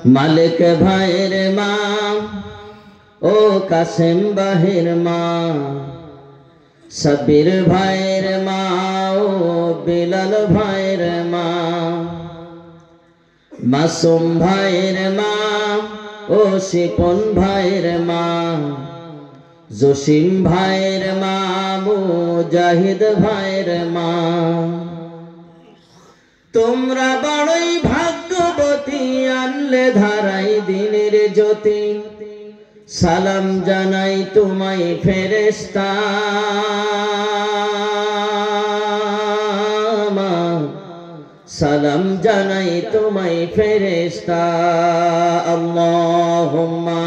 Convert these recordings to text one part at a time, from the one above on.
মালিক ভাইয়ের মা ও কাসেম ভাইয়ের মা, সাব্বির ভাইয়ের মা ও বিলাল ভাইয়ের মা, মাসুম ভাইয়ের মা ও শিপন ভাইয়ের মা, জসিম ভাইয়ের মা মুজাহিদ ভাইয়ের মা। তোমরা বড়ই ভাগ্যবতী, আনলে ধারাই দিনের জ্যোতি। সালাম জানাই তোমায় ফেরেশতা, সালাম জানাই তোমায় ফেরেশতা। আল্লাহুম্মা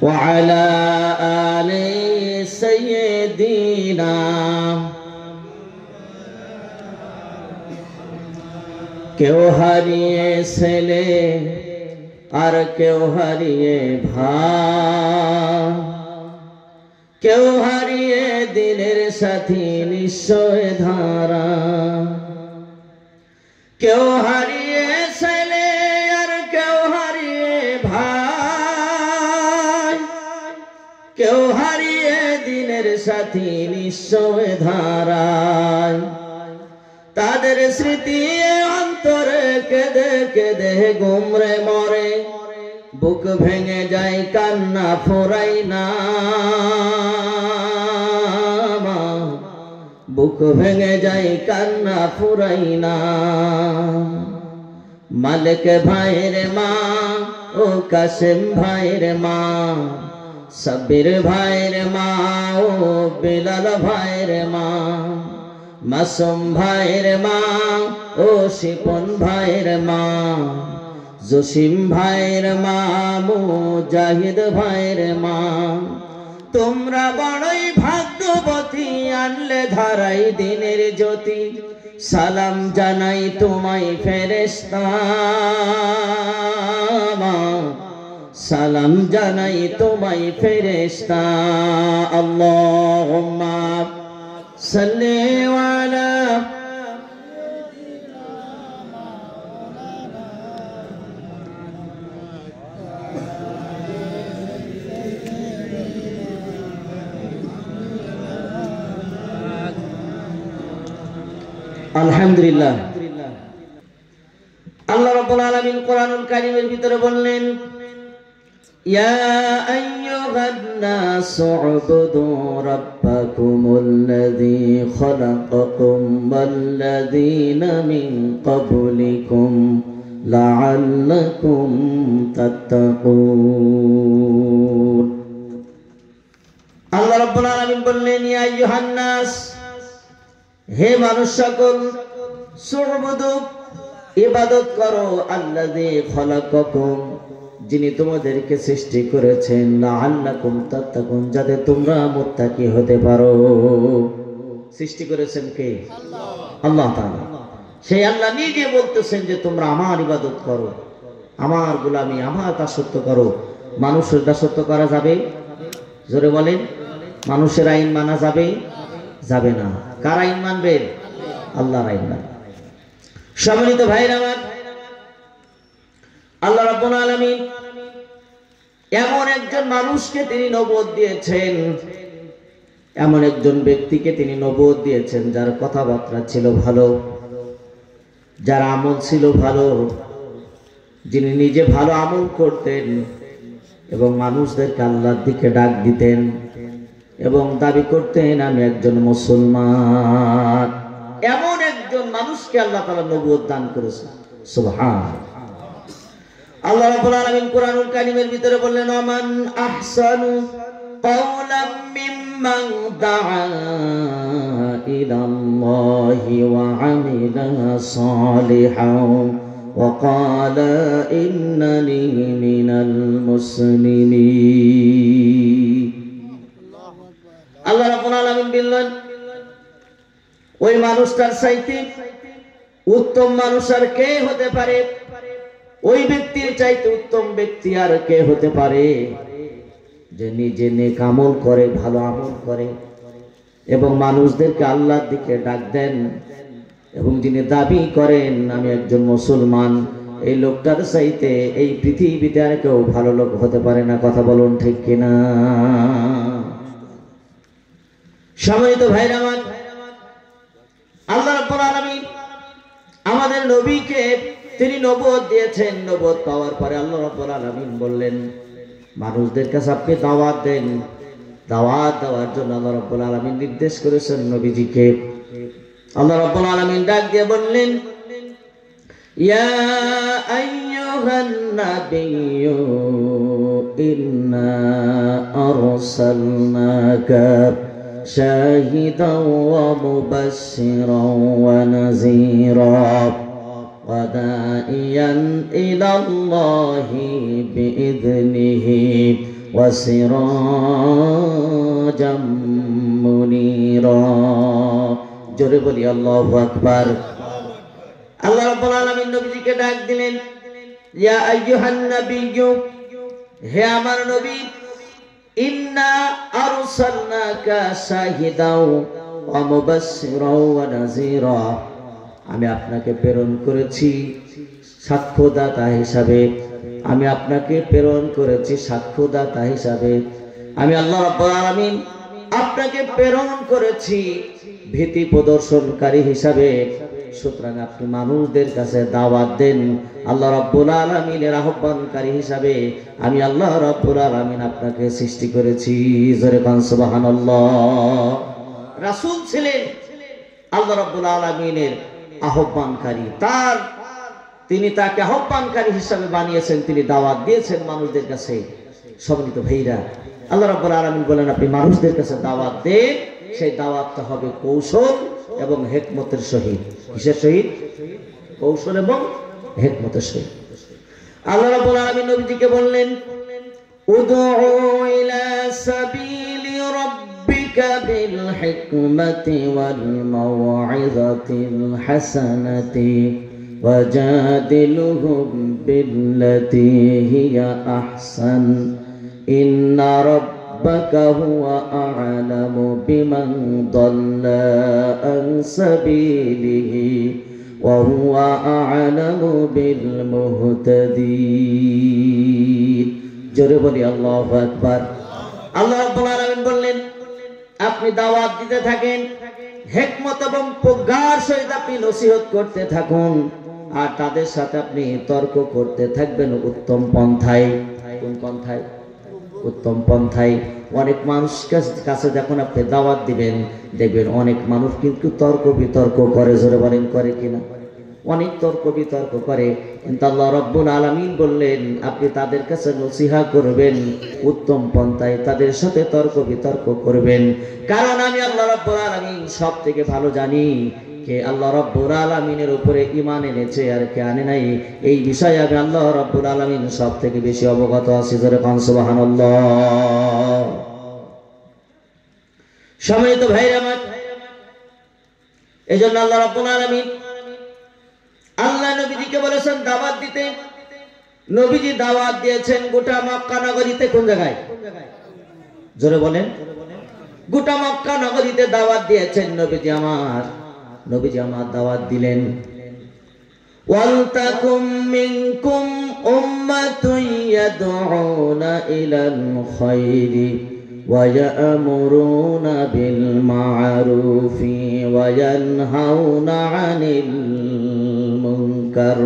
ওয়া আলা আলি সাইয়্যিদিনা। কেউ হারিয়ে ছেলে আর কেউ হারিয়ে ভাই, কেউ হারিয়ে দিনের সাথী নিশ্চয় ধারা। কেউ হারিয়ে ছেলে আর কেউ হারিয়ে ভাই, কেউ হারিয়ে দিনের সাথী নিশ্চয় ধারায়। তাদের স্মৃতি অন্তরে কেঁদে কেঁদে গুমরে মরে, বুক ভেঙে যায় কান্না ফোরাই না, বুক ভেঙে যায় কান্না ফুরাই না। মালিক ভাইয়ের মা ও কাসেম ভাইয়ের মা, সাব্বির ভাইয়ের মা ও বিলাল ভাইয়ের মা, মাসুম ভাইয়ের মা ও শিপন ভাইয়ের মা, জসিম ভাইয়ের মা মুজাহিদ ভাইয়ের মা। তোমরা বড়ই ভাগ্যবতী, আনলে ধারাই দিনের জ্যোতি। সালাম জানাই তোমায় ফেরেশতা, সালাম জানাই তোমায় ফেরেশতা। আল্লাহুম্মা সাল্লি আলা আলহামদুলিল্লাহ। আল্লাহ রাব্বুল আলামিন কোরআনুল কারীমের ভিতরে বললেন, ইয়া আইয়ুহান নাসু উবুদু রাব্বাকুমুল্লাযী খালাকাকুম ওয়াল্লাযীনা মিন ক্বাবলিকুম লাআল্লাকুম তাত্তাকুন। আল্লাহ রাব্বুল আলামিন বললেন, ইয়া আইয়ুহান নাস, হে মানুষ সকল, সুবুদু, ইবাদত করো, আল্লাযী খালাকাকুম, যিনি তোমাদেরকে সৃষ্টি করেছেন, লাআল্লাকুম তাত্তাকুন, যাতে তোমরা মুত্তাকি হতে পারো। সৃষ্টি করেছেন কে? আল্লাহ তাআলা। সেই আল্লাহ নিজে বলতেছেন যে তোমরা আমার ইবাদত করো, আমার গোলামি, আমার দাসত্ব করো। মানুষের দাসত্ব করা যাবে? জোরে বলেন। মানুষের আইন মানা যাবে? যাবে না। কার আইন মানবেন? আল্লাহর আইন মানবেন। সম্মানিত ভাইরা আমার, আল্লাহ রাব্বুল আলামিন এমন একজন মানুষকে তিনি নবুয়ত দিয়েছেন, এমন একজন ব্যক্তিকে তিনি নবুয়ত দিয়েছেন যার কথাবার্তা ছিল ভালো, যার আমল ছিল ভালো, যিনি নিজে ভালো আমল করতেন এবং মানুষদেরকে আল্লাহর দিকে ডাক দিতেন এবং দাবি করতেন আমি একজন মুসলমান। এমন একজন মানুষকে আল্লাহ তাআলা নবুয়ত দান করেছেন। সুবহানাল্লাহ। আল্লাহ রাব্বুল আলামিন কোরআনুল কারীমের ভিতরে বললেন, আমান আহসানু কাওলাম মিম্মান দাআ ইলাল্লাহি ওয়া আমিলা সালিহান ওয়া ক্বালা ইন্নানি মিনাল মুসলিমিন। আল্লাহ রাব্বুল আলামিন বললেন, ওই মানুষটার চাইতে উত্তম মানুষ আর কে হতে পারে? ওই ব্যক্তির চাইতে উত্তম ব্যক্তি আর কে হতে পারে যে নিজে নেক আমল করে, ভালো আমল করে এবং মানুষদেরকে আল্লাহর দিকে ডাক দেন এবং যিনি দাবি করেন আমি একজন মুসলমান, এই লোকটার চাইতে এই পৃথিবীতে আর কেউ ভালো লোক হতে পারে না। কথা বলুন ঠিক কিনা? সম্মানিত ভাইরা আমার, আল্লাহ রাব্বুল আলামিন আমাদের নবীকে তিনি নবুয়ত দিয়েছেন। নবুয়ত পাওয়ার পরে আল্লাহ রাব্বুল আলামিন বললেন মানুষদের কাছে আপনি দাওয়াত দেন। দাওয়াত দেওয়ার জন্য আল্লাহ রাব্বুল আলামিন নির্দেশ করেছেন নবীজিকে। আল্লাহ রাব্বুল আলামিন ডাক দিয়ে বললেন ইয়া আইয়ুহান নাবিয়্যু ইন্না আরসালনাকা শাহিদাও ওয়া মুবাশশিরাও ওয়া নাযীরা ওয়া দাঈয়ান ইলাল্লাহি বিইذনিহি ওয়া সিরাজাম মুনীরা। জোরে বলি আল্লাহু আকবার। আল্লাহ রাব্বুল আলামিন নবীজিকে ডাক দিলেন ইয়া আইয়ুহান নাবিয়্যু, হে আমার নবী, ইন্না আরসালনাকা শাহিদাও ওয়া মুবাশশিরাও ওয়া নাযীরা, আমি আপনাকে প্রেরণ করেছি সাক্ষ্যদাতা হিসাবে। আমি আপনাকে প্রেরণ করেছি সাক্ষ্যদাতা হিসাবে। আমি আল্লাহ রাব্বুল আলামিন আপনাকে প্রেরণ করেছি ভীতি প্রদর্শনকারী হিসাবে। সুতরাং আপনি মানুষদের কাছে দাওয়াত দেন। আল্লাহ রাব্বুল আলামিনের আহ্বানকারী হিসাবে আমি আল্লাহ রাব্বুল আলামিন আপনাকে সৃষ্টি করেছি। জোরে কান সুবহানাল্লাহ। রাসূল ছিলেন আল্লাহ রাব্বুল আলামিনের আহ্বানকারী, তিনি তাকে আহ্বানকারী হিসাবে বানিয়েছেন, তিনি দাওয়াত দিয়েছেন মানুষদের কাছে। সম্মানিত ভাইরা, আল্লাহ রাব্বুল আলামিন বলেন আপনি মানুষদের কাছে দাওয়াত দেন, সেই দাওয়াতটা হবে কৌশল এবং হিকমতের সহিত। কিসের সহিত? কৌশল এবং হিকমতের সহিত। আল্লাহ রাব্বুল আলামিন নবীজিকে বললেন উদউ ইলা সাবিলি রাব্বিকা বিল হিকমাতি ওয়াল মাউইযাতিল হাসানাতি ওয়াজাদিলহুম বিল্লাতী হিয়া আহসান ইন্না রাব্বাকা হুয়া আ'লামু বিমান দাল্লা আন সাবিলিহি ওয়া হুয়া আ'লামু বিল মুহতাদিন। জোরে বলি আল্লাহু আকবার। আল্লাহ রাব্বুল আলামিন বললেন আপনি দাওয়াত দিতে থাকেন, হিকমত এবং প্রজ্ঞার সহিত আপনি নসিহত করতে থাকুন, আর তাদের সাথে আপনি তর্ক করতে থাকবেন উত্তম পন্থায়। কোন পন্থায়? উত্তম পন্থায়। অনেক মানুষের কাছে যখন আপনি দাওয়াত দিবেন দেখবেন অনেক মানুষ কিন্তু তর্ক বিতর্ক করে। জোরে বলেন করে কিনা? অনেক তর্ক বিতর্ক করে, কিন্তু আল্লাহ রাব্বুল আলামিন বললেন আপনি তাদের কাছে নসিহত করবেন উত্তম পন্থায়, তাদের সাথে তর্ক বিতর্ক করবেন। কারণ আমি আল্লাহ রাব্বুল আলামিন সব থেকে ভালো জানি কে আল্লাহ রাব্বুল আলামিনের উপরে ঈমান এনেছে আর কে আনে নাই। এই বিষয়ে আমি আল্লাহ রাব্বুল আলামিন সব থেকে বেশি অবগত আছি। জোরে কান সুবহানাল্লাহ। সম্মানিত ভাইরা আমার, এজন্য আল্লাহ রাব্বুল আলামিন আল্লাহ নবীজিকে বলেছেন দাওয়াত দিতে। নবীজি দাওয়াত দিয়েছেন গোটা মক্কা নগরীতে। কোন জায়গায়? জোরে বলেন। গোটা মক্কা নগরীতে দাওয়াত দিয়েছেন নবীজি আমার। নবীজি আমার দাওয়াত দিলেন ওয়ালতাকুম মিনকুম উম্মাতুন ইয়াদউনা ইলাল খায়রি ওয়া ইয়া'মুরুনা বিল মা'রুফি ওয়া ইয়ানহাউনা আনিল মুনকার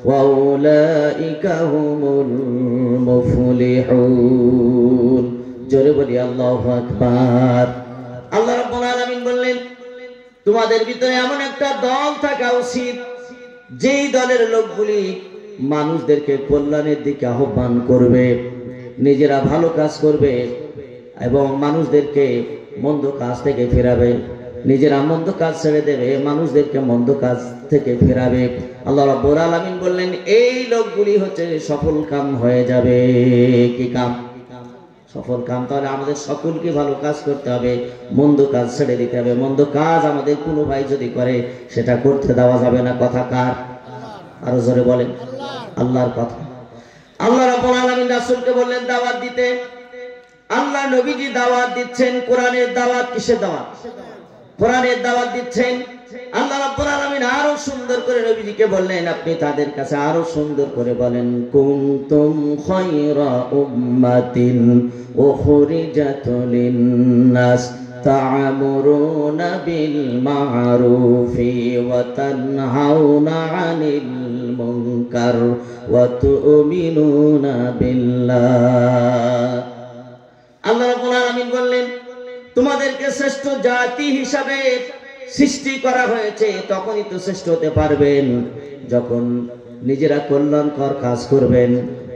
ওয়া উলাইকা হুমুল মুফলিহুন। জোরে বলি আল্লাহু আকবার। আল্লাহ রাব্বুল আলামিন বললেন তোমাদের ভিতরে এমন একটা দল থাকা উচিত যেই দলের লোকগুলি মানুষদেরকে কল্যাণের দিকে আহ্বান করবে, নিজেরা ভালো কাজ করবে এবং মানুষদেরকে মন্দ কাজ থেকে ফেরাবে, নিজেরা মন্দ কাজ ছেড়ে দেবে, মানুষদেরকে মন্দ কাজ থেকে ফেরাবে। আল্লাহ রাব্বুল আলামিন বললেন এই লোকগুলি হচ্ছে সফল কাম হয়ে যাবে। কি কাম? সফল কাম। তাহলে আমাদের সকলকে ভালো কাজ করতে হবে, মন্দ কাজ ছেড়ে দিতে হবে। মন্দ কাজ আমাদের কোনো ভাই যদি করে সেটা করতে দেওয়া যাবে না। কথা কার? আরো জোরে বলেন। আল্লাহর কথা। আল্লাহ রাব্বুল আলামিন রাসূলকে বললেন দাওয়াত দিতে। আল্লাহ নবীজি দাওয়াত দিচ্ছেন, কোরআনের দাওয়াত। কিসের দাওয়াত? কোরআনের দাওয়াত দিচ্ছেন। আল্লাহ রাব্বুল আলামিন আরো সুন্দর করে নবীজিকে বললেন, আপনি তাদের কাছে আরো সুন্দর করে বলেন, কুনতুম খায়রা উম্মাতিন উখরিজাত লিন-নাস তা'মুরুনা বিল মা'রুফি ওয়া তানহাউনা 'আনিল মুনকার ওয়া তু'মিনুনা বিল্লাহ। আল্লাহ রাব্বুল আলামিন বললেন, তোমাদেরকে শ্রেষ্ঠ জাতি হিসাবে সৃষ্টি করা হয়েছে, তখনই তো শ্রেষ্ঠ হতে পারবেন যখন নিজেরা কল্যাণকর কাজ করবেন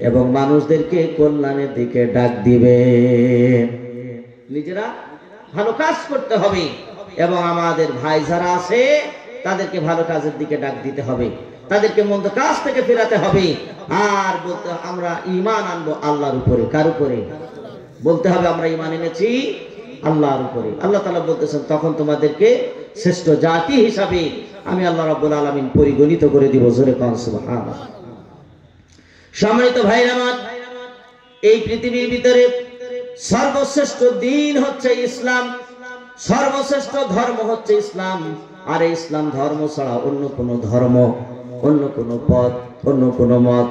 এবং মানুষদেরকে কল্যাণের দিকে ডাক দিবেন। নিজেরা ভালো কাজ করতে হবে এবং আমাদের ভাই যারা আছে তাদেরকে ভালো কাজের দিকে ডাক দিতে হবে, তাদেরকে মন্দ কাজ থেকে ফেরাতে হবে। আর বলতে আমরা ঈমান আনবো আল্লাহর উপরে। কার উপরে? বলতে হবে আমরা ঈমান এনেছি আল্লাহর উপরে। আল্লাহ তাআলা বলতেছেন, তখন তোমাদেরকে শ্রেষ্ঠ জাতি হিসাবে আমি আল্লাহ রাব্বুল আলামিন পরিগণিত করে দিব। জোরে কোন সুবহানাল্লাহ। সম্মানিত ভাইরা আমার, এই পৃথিবীর ভিতরে সর্বশ্রেষ্ঠ দ্বীন হচ্ছে ইসলাম, সর্বশ্রেষ্ঠ ধর্ম হচ্ছে ইসলাম। আর এই ইসলাম ধর্ম ছাড়া অন্য কোন ধর্ম, অন্য কোন পথ, অন্য কোন মত,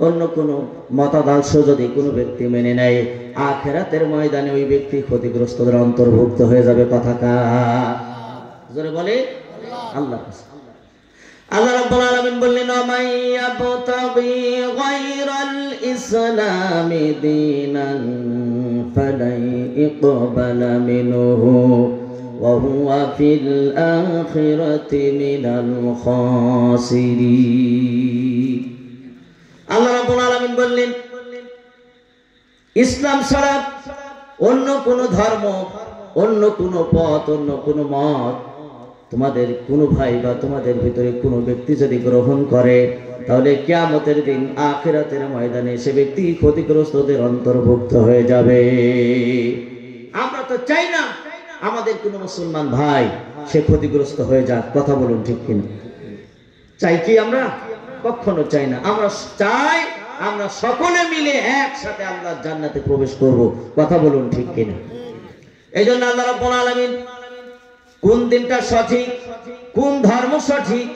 অন্য কোন মতাদর্শ যদি কোনো ব্যক্তি মেনে নেয়, আখিরাতের ময়দানে ওই ব্যক্তি ক্ষতিগ্রস্তদের অন্তর্ভুক্ত হয়ে যাবে। কথা কার? জোরে বলে আল্লাহ। আল্লাহ রাব্বুল আলামিন বললেন, ওয়া ইয়াবতাগি গায়রাল ইসলামি দীনান ফালাই ইকবালা মিনহু ওয়া হুয়া ফিল আখিরাতি মিনাল খাসিরিন। আল্লাহ রাব্বুল আলামিন বললেন, ইসলাম ছাড়া অন্য কোন ধর্ম, অন্য কোন পথ, অন্য কোন মত তোমাদের কোন ভাই বা তোমাদের ভিতরে কোন ব্যক্তি যদি গ্রহণ করে, তাহলে কিয়ামতের দিন আখিরাতের ময়দানে সে ব্যক্তি ক্ষতিগ্রস্তদের অন্তর্ভুক্ত হয়ে যাবে। আমরা তো চাই না আমাদের কোন মুসলমান ভাই সে ক্ষতিগ্রস্ত হয়ে যাক। কথা বলুন ঠিক কিনা? চাই কি আমরা? কখনো চাই না। আমরা চাই আমরা সকলে মিলে একসাথে আল্লাহর জান্নাতে প্রবেশ করব। কথা বলুন ঠিক কিনা? এই জন্য আল্লাহ রাব্বুল আলামিন কোন দিনটা সঠিক, কোন ধর্ম সঠিক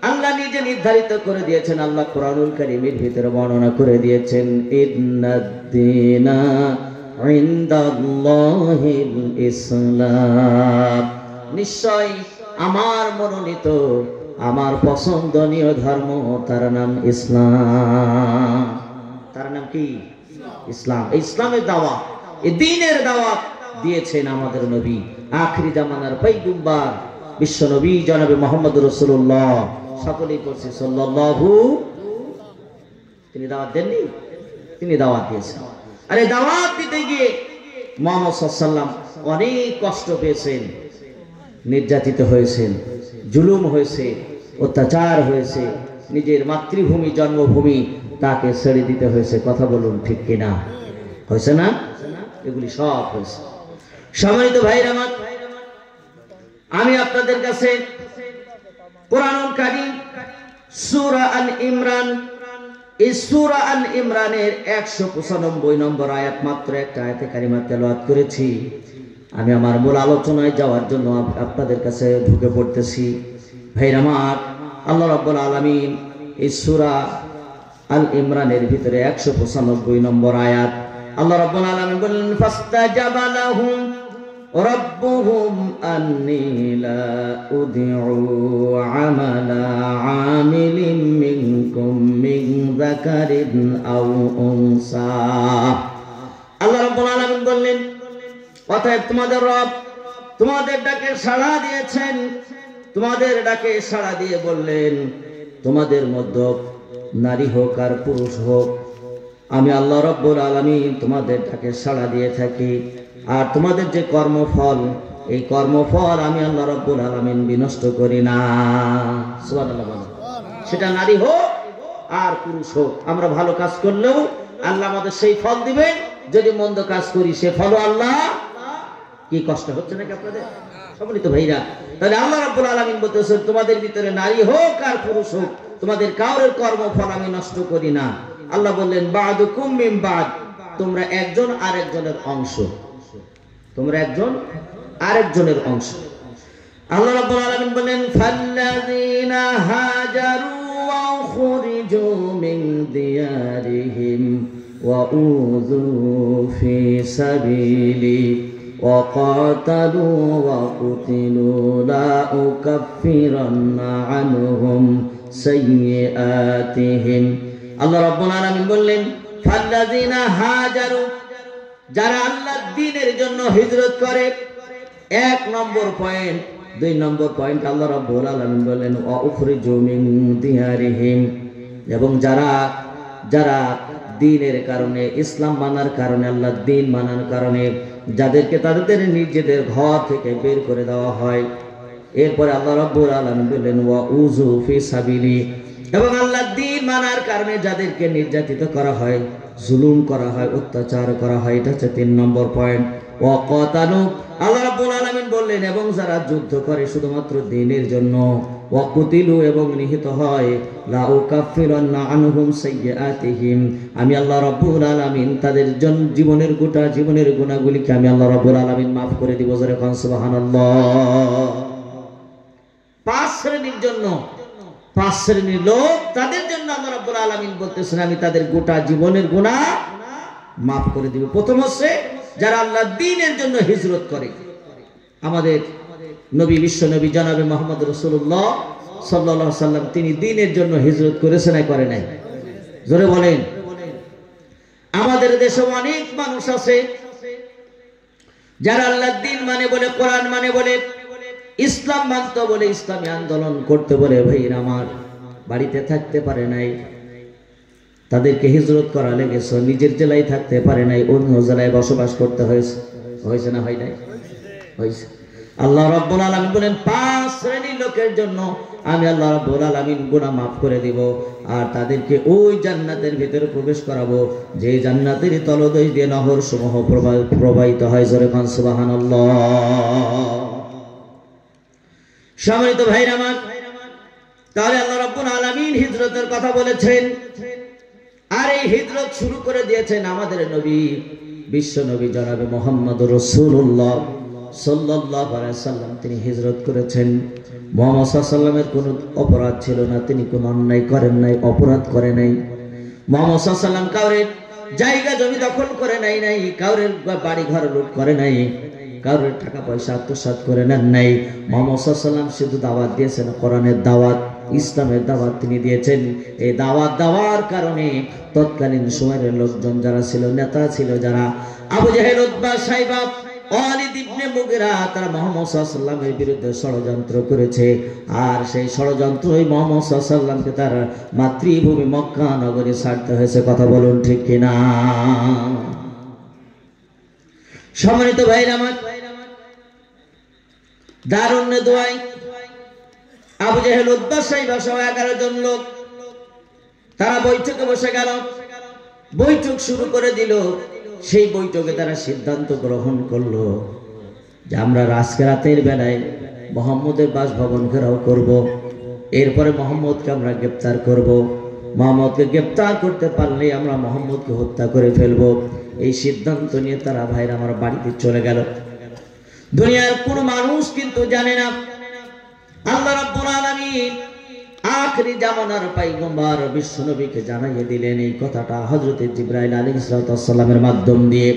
আল্লাহ নিজে নির্ধারিত করে দিয়েছেন। আল্লাহ কোরআনুল কারীমের ভিতরে বর্ণনা করে দিয়েছেন, ইন্নাদ-দীনা ইনদাল্লাহিল ইসলাম, নিশ্চয় আমার মনোনীত, আমার পছন্দনীয় ধর্ম, তার নাম ইসলাম। তার নাম কি? ইসলাম। ইসলামের দাওয়াত, এই দ্বীনের দাওয়াত দিয়েছেন আমাদের নবী, আখিরি জামানার পয়গম্বর বিশ্ব নবী জনাবে মুহাম্মদ রাসূলুল্লাহ। সকলেই করছে সাল্লাল্লাহু। তিনি দাওয়াত দেননি? তিনি দাওয়াত দিয়েছেন। আর এই দাওয়াত দিতে গিয়ে মুহাম্মদ সাল্লাল্লাহু আলাইহি ওয়াসাল্লাম অনেক কষ্ট পেয়েছেন, নির্যাতিত হয়েছেন, জুলুম হয়েছে, অত্যাচার হয়েছে, নিজের মাতৃভূমি জন্মভূমি তাকে ছেড়ে দিতে হয়েছে। কথা বলুন ঠিক কিনা? হয়েছে না? এগুলি সব হয়েছে। সম্মানিত ভাইরা আমার, আমি আপনাদের কাছে কোরআনুল কারীম সূরা আল ইমরান, এই সূরা আল ইমরানের 195 নম্বর আয়াত, মাত্র একটা আয়াতে কারিমা তেলাওয়াত করেছি। আমি আমার মূল আলোচনায় যাওয়ার জন্য আপনাদের কাছে ঢুকে পড়তেছি। ভাইরা আমার, আল্লাহ রাব্বুল আলামিন এই সূরা আল ইমরানের ভিতরে 195 নম্বর আয়াত, আল্লাহ রাব্বুল আলামিন বলেন, ফাস্তাজাবা লাহুম রাব্বুহুম আন্নী লা উদিউ আমালা আমিলিন মিনকুম মিন যাকারিন আও উনসা। আল্লাহ রাব্বুল আলামিন বললেন, অতএব তোমাদের রব তোমাদের ডাকে সাড়া দিয়েছেন, তোমাদের ডাকে সাড়া দিয়ে বললেন, তোমাদের মধ্যে নারী হোক আর পুরুষ হোক, আমি আল্লাহ রাব্বুল আলামিন তোমাদের ডাকে সাড়া দিয়ে থাকি। আর তোমাদের যে কর্মফল, এই কর্মফল আমি আল্লাহ রাব্বুল আলামিন বিনষ্ট করি না। সুবহানাল্লাহ বলেন। সেটা নারী হোক আর পুরুষ হোক, আমরা ভালো কাজ করলেও আল্লাহ আমাদের সেই ফল দিবেন, যদি মন্দ কাজ করি সে ফল আল্লাহ। কি কষ্ট হচ্ছে নাকি আপনাদের? সম্মানিত ভাইরা, তাহলে আল্লাহ রাব্বুল আলামিন বলতেছেন, তোমাদের ভিতরে নারী হোক আর পুরুষ হোক, তোমাদের কাউরের কর্মফল আমি নষ্ট করি না। আল্লাহ বললেন, বাদুকুম মিন বাদ, তোমরা একজন আরেকজনের অংশ, তোমরা একজন আরেকজনের অংশ। আল্লাহ রাব্বুল আলামিন বলেন ফাল্লাযীনা হাজারু ওয়া খুরিজু মিন দিয়ারিহিম ওয়া উযু ফি সাবিলি ওয়া কাতালু ওয়া কুতিলু লা উকাফিরান্না আনহুম সাইয়্যাতিহিম। আল্লাহ রাব্বুল আলামিন বললেন ফাল্লাযীনা হাজারু, যারা আল্লাহর দ্বীনের জন্য হিজরত করে। 1 নম্বর পয়েন্ট। 2 নম্বর পয়েন্ট আল্লাহ রাব্বুল আলামিন বলেন ওয়া উখরিজু মিন দিয়ারিহিম, এবং যারা দ্বীনের কারণে, ইসলাম মানার কারণে, আল্লাহর দ্বীন মানার কারণে যাদেরকে তাদের নিজেদের ঘর থেকে বের করে দেওয়া হয়। এরপরে আল্লাহ রাব্বুল আলামিন বলেন ওয়া উযু ফি সাবিলি, এবং আল্লাহর দ্বীন মানার কারণে যাদেরকে নির্যাতিত করা হয়, জুলুম করা হয়, অত্যাচার করা হয়। এটা হচ্ছে 3 নম্বর পয়েন্ট। ওয়া কাতালু, আল্লাহ রাব্বুল আলামিন বললেন এবং যারা যুদ্ধ করে শুধুমাত্র দ্বীনের জন্য। ওয়া কুতিলু, এবং নিহত হয়। লা উকাফিরান্না আনহুম সাইয়্যাতিহিম, আমি আল্লাহ রাব্বুল আলামিন তাদের জীবনের গোটা জীবনের গুনাহগুলিকে আমি আল্লাহ রাব্বুল আলামিন মাফ করে দিব। জোরে কোন সুবহানাল্লাহ। 5 শ্রেণীর জন্য, 5 শ্রেণীর লোক, তাদের জন্য আল্লাহ রাব্বুল আলামিন বলতেছেন আমি তাদের গোটা জীবনের গুনাহ মাফ করে দিব। প্রথম হচ্ছে যারা আল্লাহর দ্বীনের জন্য হিজরত করে। আমাদের নবী, বিশ্ব নবী জনাবে মুহাম্মদ রাসূলুল্লাহ সাল্লাল্লাহু আলাইহি সাল্লাম, তিনি দ্বীনের জন্য হিজরত করেছেন না করে নাই? জোরে বলেন। আমাদের দেশে অনেক মানুষ আছে যারা আল্লাহর দ্বীন মানে বলে, কোরআন মানে বলে, ইসলাম মানতে বলে, ইসলামী আন্দোলন করতে বলে, ভাইরা আমার বাড়িতে থাকতে পারে নাই, তাদেরকে হিজরত করা লেগেছে। নিজের জেলায় থাকতে পারে নাই, অন্য জেলায় বসবাস করতে হয়েছে। হয়েছে না হয় নাই? হয়েছে। আল্লাহ রাব্বুল আলামিন বলেন 5 শ্রেণীর লোকের জন্য আমি আল্লাহ রাব্বুল আলামিন গুনাহ মাফ করে দিব, আর তাদেরকে ওই জান্নাতের ভিতরে প্রবেশ করাবো যে জান্নাতের তলদেশ দিয়ে নহর সমূহ প্রবাহিত হয়। জোরে কোন সুবহানাল্লাহ। সম্মানিত ভাইরা আমার, তাহলে আল্লাহ রাব্বুল আলামিন হিজরতের কথা বলেছেন, আর এই হিজরত শুরু করে দিয়েছেন আমাদের নবী, বিশ্ব নবী জনাবে মুহাম্মদুর রাসূলুল্লাহ সাল্লাল্লাহু আলাইহি সাল্লাম। তিনি হিজরত করেছেন। মুহাম্মদ সাল্লাল্লাহু আলাইহি সাল্লামের কোনো অপরাধ ছিল না, তিনি কোনো অন্যায় করেন নাই, অপরাধ করে নাই। মুহাম্মদ সাল্লাল্লাহু আলাইহি সাল্লাম কাউরে জায়গা জমি দখল করে নাই, কাউরে বাড়ি ঘর লুট করে নাই, কাউরে টাকা পয়সা আত্মসাৎ করে নেন নাই। মুহাম্মদ সাল্লাল্লাহু আলাইহি সাল্লাম শুধু দাওয়াত দিয়েছেন, কোরআনের দাওয়াত, ইসলামের দাওয়াত তিনি দিয়েছেন। এই দাওয়াত দেওয়ার কারণে তৎকালীন সময়ের লোকজন যারা ছিল, নেতা ছিল যারা, আবু জাহেল, উতবা, সাইবা, ওয়ালিদ ইবনে মুগিরা, তারা মুহাম্মদ সাল্লাল্লাহু আলাইহি সাল্লামের বিরুদ্ধে ষড়যন্ত্র করেছে। আর সেই ষড়যন্ত্রই মুহাম্মদ সাল্লাল্লাহু আলাইহি সাল্লামকে তার মাতৃভূমি মক্কা নগরে ছাড়তে হয়েছে। কথা বলুন ঠিক কিনা? সম্মানিত ভাইরা আমার, দারুন দোয়াই আবু জাহেল, উতবা, সাইবা সহ 11 জন লোক তারা বৈঠকে বসে গেল। বৈঠক শুরু করে দিল। সেই বৈঠকে তারা সিদ্ধান্ত গ্রহণ করলো যে আমরা আজকে রাতের বেলায় মুহাম্মদের বাসভবন ঘেরাও করব। এরপরে মুহাম্মদকে আমরা গ্রেফতার করব। মুহাম্মদকে গ্রেফতার করতে পারলে আমরা মুহাম্মদকে হত্যা করে ফেলবো। এই সিদ্ধান্ত নিয়ে তারা ভাইরা আমার বাড়িতে চলে গেল। দুনিয়ার কোন মানুষ কিন্তু জানে না আল্লাহ রাব্বুল আলামিন আখরি জামানার পয়গম্বর বিশ্ব নবীকে জানাইয়ে দিলেন এই কথাটা হযরত জিবরাইল আলাইহিস সালামের মাধ্যম দিয়ে।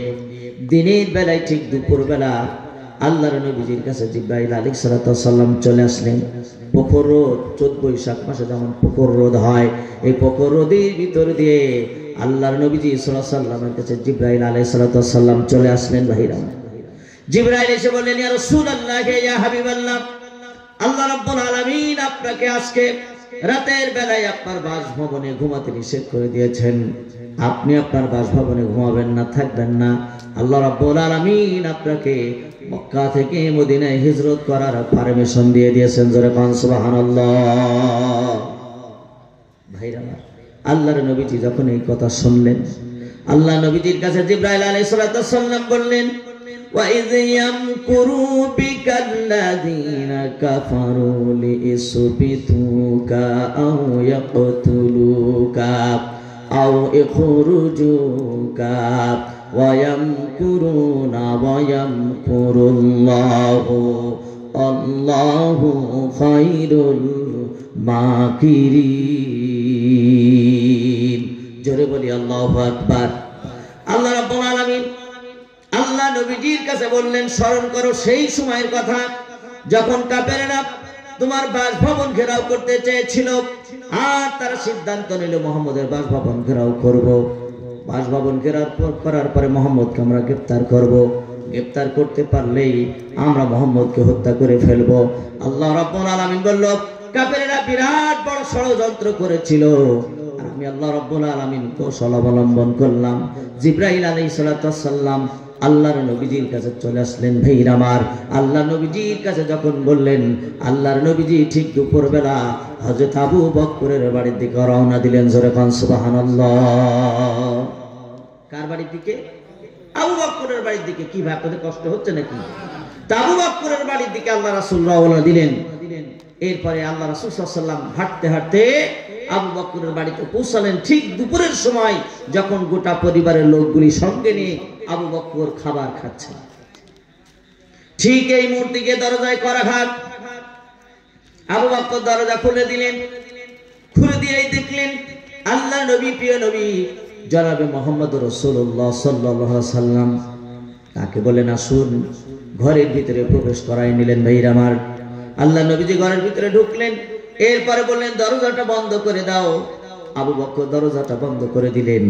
দিনের বেলায় ঠিক দুপুর বেলা আল্লাহর নবীজির কাছে জিবরাইল আলাইহিস সালাম চলে আসলেন। প্রখর রোদ, চৈত বৈশাখ মাসে যেমন প্রখর রোদ হয়, এই প্রখর রোদের ভিতর দিয়ে আল্লাহর নবীজি সাল্লাল্লাহু আলাইহি সাল্লামের কাছে জিবরাইল আলাইহিস সালাম চলে আসলেন। ভাইরা, জিবরাইল এসে বললেন, ইয়া রাসূলুল্লাহ, ইয়া হাবিবাল্লাহ, আল্লাহ রাব্বুল আলামিন আপনাকে আজকে রাতের বেলায় আপনার বাসভবনে ঘুমাতে নিষেধ করে দিয়েছেন। আপনি আপনার বাসভবনে ঘুমাবেন না, থাকবেন না। আল্লাহ রাব্বুল আলামিন আপনাকে মক্কা থেকে মদিনায় হিজরত করার পারমিশন দিয়ে দিয়েছেন। জোরে কোন সুবহানাল্লাহ। ভাইরা, আল্লাহর নবীজি যখন এই কথা শুনলেন, আল্লাহ নবীজির কাছে জিবরাইল আলাইহিস সালাম বললেন, وَإِذْ يَمْكُرُ بِكَ الَّذِينَ كَفَرُوا لِيُثْبِتُوكَ أَوْ يَقْتُلُوكَ আও ইখরুজুকা ওয়া ইয়ামকুরুনা ওয়া ইয়ামকুরুল্লাহু আল্লাহু খায়রুল মাকিরিন। জোরে বলি আল্লাহু আকবার। আল্লাহ রাব্বুল আলামিন আল্লাহ নবীজির কাছে বললেন, স্মরণ করো সেই সময়ের কথা যখন কাফেরেরা তোমার বাসভবন ঘেরাও করতে চেয়েছিল, আর তারা সিদ্ধান্ত নিল মুহাম্মদের বাসভবন ঘেরাও করব। বাসভবন ঘেরাও করার পরে মুহাম্মদকে আমরা গ্রেফতার করব। গ্রেফতার করতে পারলেই আমরা মুহাম্মদকে হত্যা করে ফেলব। আল্লাহ রাব্বুল আলামিন বলল, কাফেরেরা বিরাট বড় ষড়যন্ত্র করেছিল, আমি আল্লাহ রাব্বুল আলামিন কৌশল অবলম্বন করলাম। জিবরাইল আলাইহিস সালাম আল্লাহর নবীজির কাছে চলে আসলেন। ভাইরা আমার, আল্লাহ নবীজির কাছে যখন বললেন, আল্লাহর নবীজি ঠিক দুপুরবেলা হযরত আবু বকরের বাড়ির দিকে রওনা দিলেন। জোরে কোন সুবহানাল্লাহ। কার বাড়ির দিকে? আবু বকরের বাড়ির দিকে। কি ভাই, আপনাদের কষ্ট হচ্ছে নাকি? তা আবু বকরের বাড়ির দিকে আল্লাহ রাসূল রওনা দিলেন। এরপরে আল্লাহ রাসূল সাল্লাল্লাহু আলাইহি ওয়াসাল্লাম হাঁটতে হাঁটতে আবু বকরের বাড়িতে পৌঁছালেন। ঠিক দুপুরের সময় যখন গোটা পরিবারের লোকগুলি সঙ্গে নিয়ে আবু বকর খাবার খাচ্ছেন, ঠিক এই মুহূর্তে গিয়ে দরজায় করাঘাত। আবু বকর দরজা খুলে দিলেন। খুলে দিয়েই দেখলেন আল্লাহ নবী, প্রিয় নবী জনাবে মুহাম্মদ রাসূলুল্লাহ সাল্লাল্লাহু আলাইহি ওয়াসাল্লাম তাকে বলেন আসুন। ঘরের ভিতরে প্রবেশ করাই নিলেন। ভাইরা আমার, আল্লাহ নবীজি ঘরের ভিতরে ঢুকলেন। এরপরে বললেন দরজাটা বন্ধ করে দাও। আবু বকর দরজাটা বন্ধ করে দিলেন।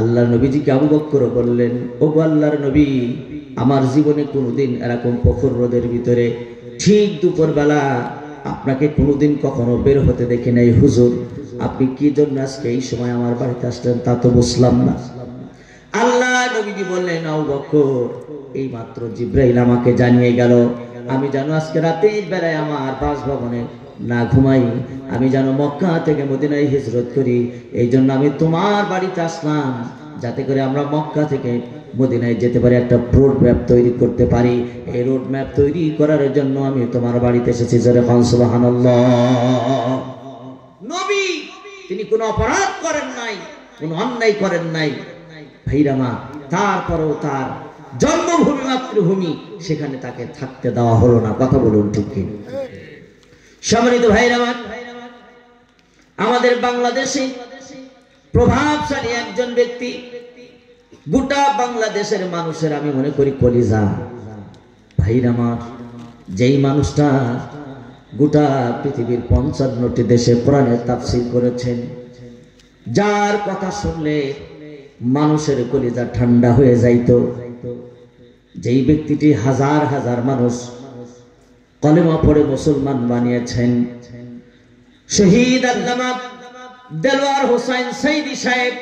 আল্লাহ নবীজিকে আবু বকর বললেন, ওগো আল্লাহর নবী, আমার জীবনে কোনোদিন এরকম প্রখর রোদের ভিতরে ঠিক দুপুর বেলা আপনাকে কোনোদিন কখনো বের হতে দেখি নাই। হুজুর, আপনি কি জন্য আজকে এই সময় আমার বাড়িতে আসলেন তা তো বুঝলাম না। আল্লাহ নবীজি বললেন, আবু বকর, এই মাত্র জিবরাইল আমাকে জানিয়ে গেল আমি যেন আজকে রাতের বেলায় আমার বাসভবনে না ঘুমাই, আমি যেন মক্কা থেকে মদিনায় হিজরত করি। এই জন্য আমি তোমার বাড়িতে আসলাম, যাতে করে আমরা মক্কা থেকে মদিনায় যেতে পারি, একটা রোড ম্যাপ তৈরি করতে পারি। এই রোড ম্যাপ তৈরি করার জন্য আমি তোমার বাড়িতে এসেছি। জোরে কোন সুবহানাল্লাহ। নবী তিনি কোনো অপরাধ করেন নাই, কোনো অন্যায় করেন নাই। ভাইরা মা, তারপরেও তার জন্মভূমি মাতৃভূমি সেখানে তাকে থাকতে দেওয়া হলো না। কথা বলুন ঠিক কি? সম্মানিত ভাইরা আমার, আমাদের বাংলাদেশে প্রভাবশালী একজন ব্যক্তি, গোটা বাংলাদেশের মানুষের আমি মনে করি কলিজা। ভাইরা আমার, যেই মানুষটা গোটা পৃথিবীর 55টি দেশে কোরআনের তাফসীর করেছেন, যার কথা শুনলে মানুষের কলিজা ঠান্ডা হয়ে যাইত, যেই ব্যক্তিটি হাজার হাজার মানুষ কলেমা পড়ে মুসলমান বানিয়েছেন, শহীদ আল্লামা দেলোয়ার হোসেন সাইদি সাহেব,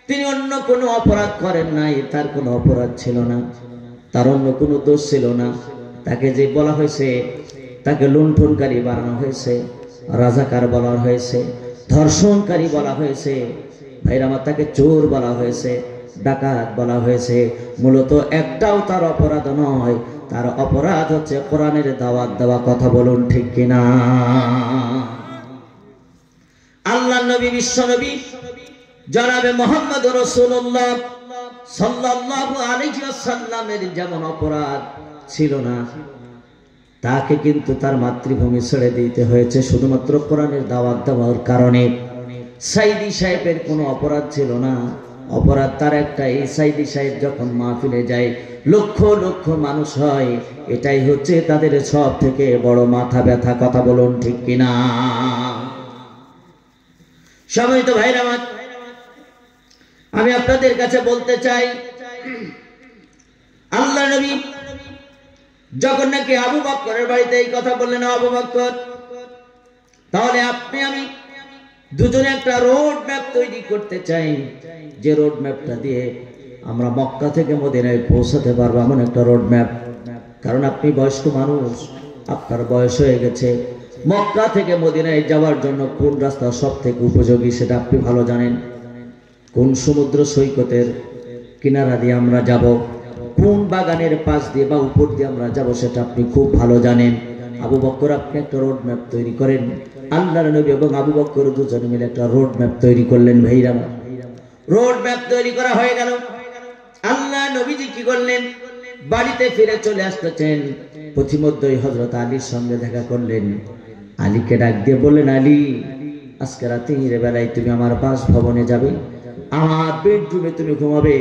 তিনি অন্য কোনো অপরাধ করেন নাই, তার কোনো অপরাধ ছিল না, তার অন্য কোনো দোষ ছিল না। তাকে যে বলা হয়েছে, তাকে লুণ্ঠনকারী বানানো হয়েছে, রাজাকার বলা হয়েছে, ধর্ষণকারী বলা হয়েছে, ভাইরা আমার তাকে চোর বলা হয়েছে, ডাকাত বলা হয়েছে। মূলত একটাও তার অপরাধ নয়, তার অপরাধ হচ্ছে কোরআনের দাওয়াত দেওয়া। কথা বলুন ঠিক কিনা? আল্লাহ নবী, বিশ্ব নবী জনাবে মুহাম্মদ রাসূলুল্লাহ সাল্লাল্লাহু আলাইহি ওয়াসাল্লামের যেমন অপরাধ ছিল না, তাকে কিন্তু তার মাতৃভূমি ছেড়ে দিতে হয়েছে শুধুমাত্র কোরআনের দাওয়াত দেওয়ার কারণে। সাইদি সাহেবের কোনো অপরাধ ছিল না, অপরাধ তার একটা, এই সাইদি সাহেব যখন মাহফিলে যায় লক্ষ লক্ষ মানুষ হয়, এটাই হচ্ছে তাদের সব থেকে বড় মাথা ব্যথা। কথা বলুন ঠিক কিনা? সম্মানিত ভাইরা আমার, আমি আপনাদের কাছে বলতে চাই, আল্লাহ নবী যখন নাকি আবু বকরের বাড়িতে এই কথা বললেন, আবু বকর, তাহলে আপনি আমি দুজনে একটা রোড ম্যাপ তৈরি করতে চাই, যে রোড ম্যাপটা দিয়ে আমরা মক্কা থেকে মদিনায় পৌঁছাতে পারবো, এমন একটা রোড ম্যাপ। কারণ আপনি বয়স্ক মানুষ, আপনার বয়স হয়ে গেছে, মক্কা থেকে মদিনায় যাওয়ার জন্য কোন রাস্তা সব থেকে উপযোগী সেটা আপনি ভালো জানেন। কোন সমুদ্র সৈকতের কিনারা দিয়ে আমরা যাব, কোন বাগানের পাশ দিয়ে বা উপর দিয়ে আমরা যাব, সেটা আপনি খুব ভালো জানেন। আবু বকর, আপনি একটা রোড ম্যাপ তৈরি করেন। আল্লাহর নবী এবং আবু বকর দুজনে মিলে একটা রোড ম্যাপ তৈরি করলেন। ভাইরা, রোড ম্যাপ তৈরি করা হয়ে গেল। আল্লাহ নবীজি কি করলেন, বাড়িতে ফিরে চলে আসতেছেন, পথিমধ্যেই হযরত আলীর সঙ্গে দেখা করলেন। আলীকে ডাক দিয়ে বললেন, আলী, আজকে রাতের বেলায় তুমি আমার বাসভবনে যাবে, আমার বেডরুমে তুমি ঘুমাবে,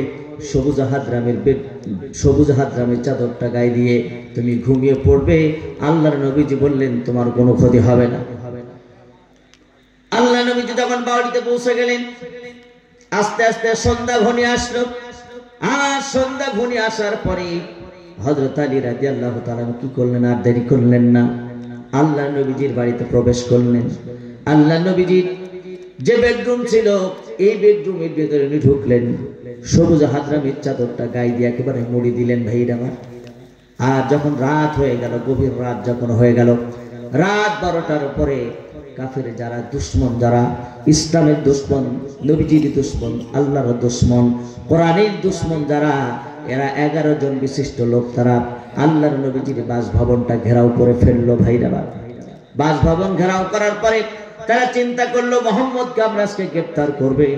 সবুজ হাতরামের চাদরটা গায়ে দিয়ে তুমি ঘুমিয়ে পড়বে। আল্লাহর নবীজি বললেন, তোমার কোনো ক্ষতি হবে না। আল্লাহ নবীজি যখন বাড়িতে পৌঁছে গেলেন, আস্তে আস্তে সন্ধ্যা ঘনিয়ে আসলো। আর সন্ধ্যা ঘনিয়ে আসার পরে হযরত আলী রাদিয়াল্লাহু তাআলা কি করলেন, আর দেরি করলেন না, আল্লাহ নবীজির বাড়িতে প্রবেশ করলেন। আল্লাহ নবীজির যে বেডরুম ছিল, এই বেডরুমের ভিতরে উনি ঢুকলেন, সবুজ হাতরামের চাদরটা গায়ে দিয়ে একেবারে মুড়ি দিলেন ভাইরা আমার। আর যখন রাত হয়ে গেল, গভীর রাত যখন হয়ে গেল, রাত 12টার পরে কাফের যারা দুশমন, যারা ইসলামের দুশমন, নবীজির দুশমন, আল্লাহর দুশমন, কোরআনের দুশমন যারা, এরা 11 জন বিশিষ্ট লোক, তারা আল্লাহর নবীজির বাসভবনটা ঘেরাও করে ফেললো ভাইরা। বাসভবন ঘেরাও করার পরে তারা চিন্তা করলো, মোহাম্মদকে আমরা আজকে গ্রেফতার করবে,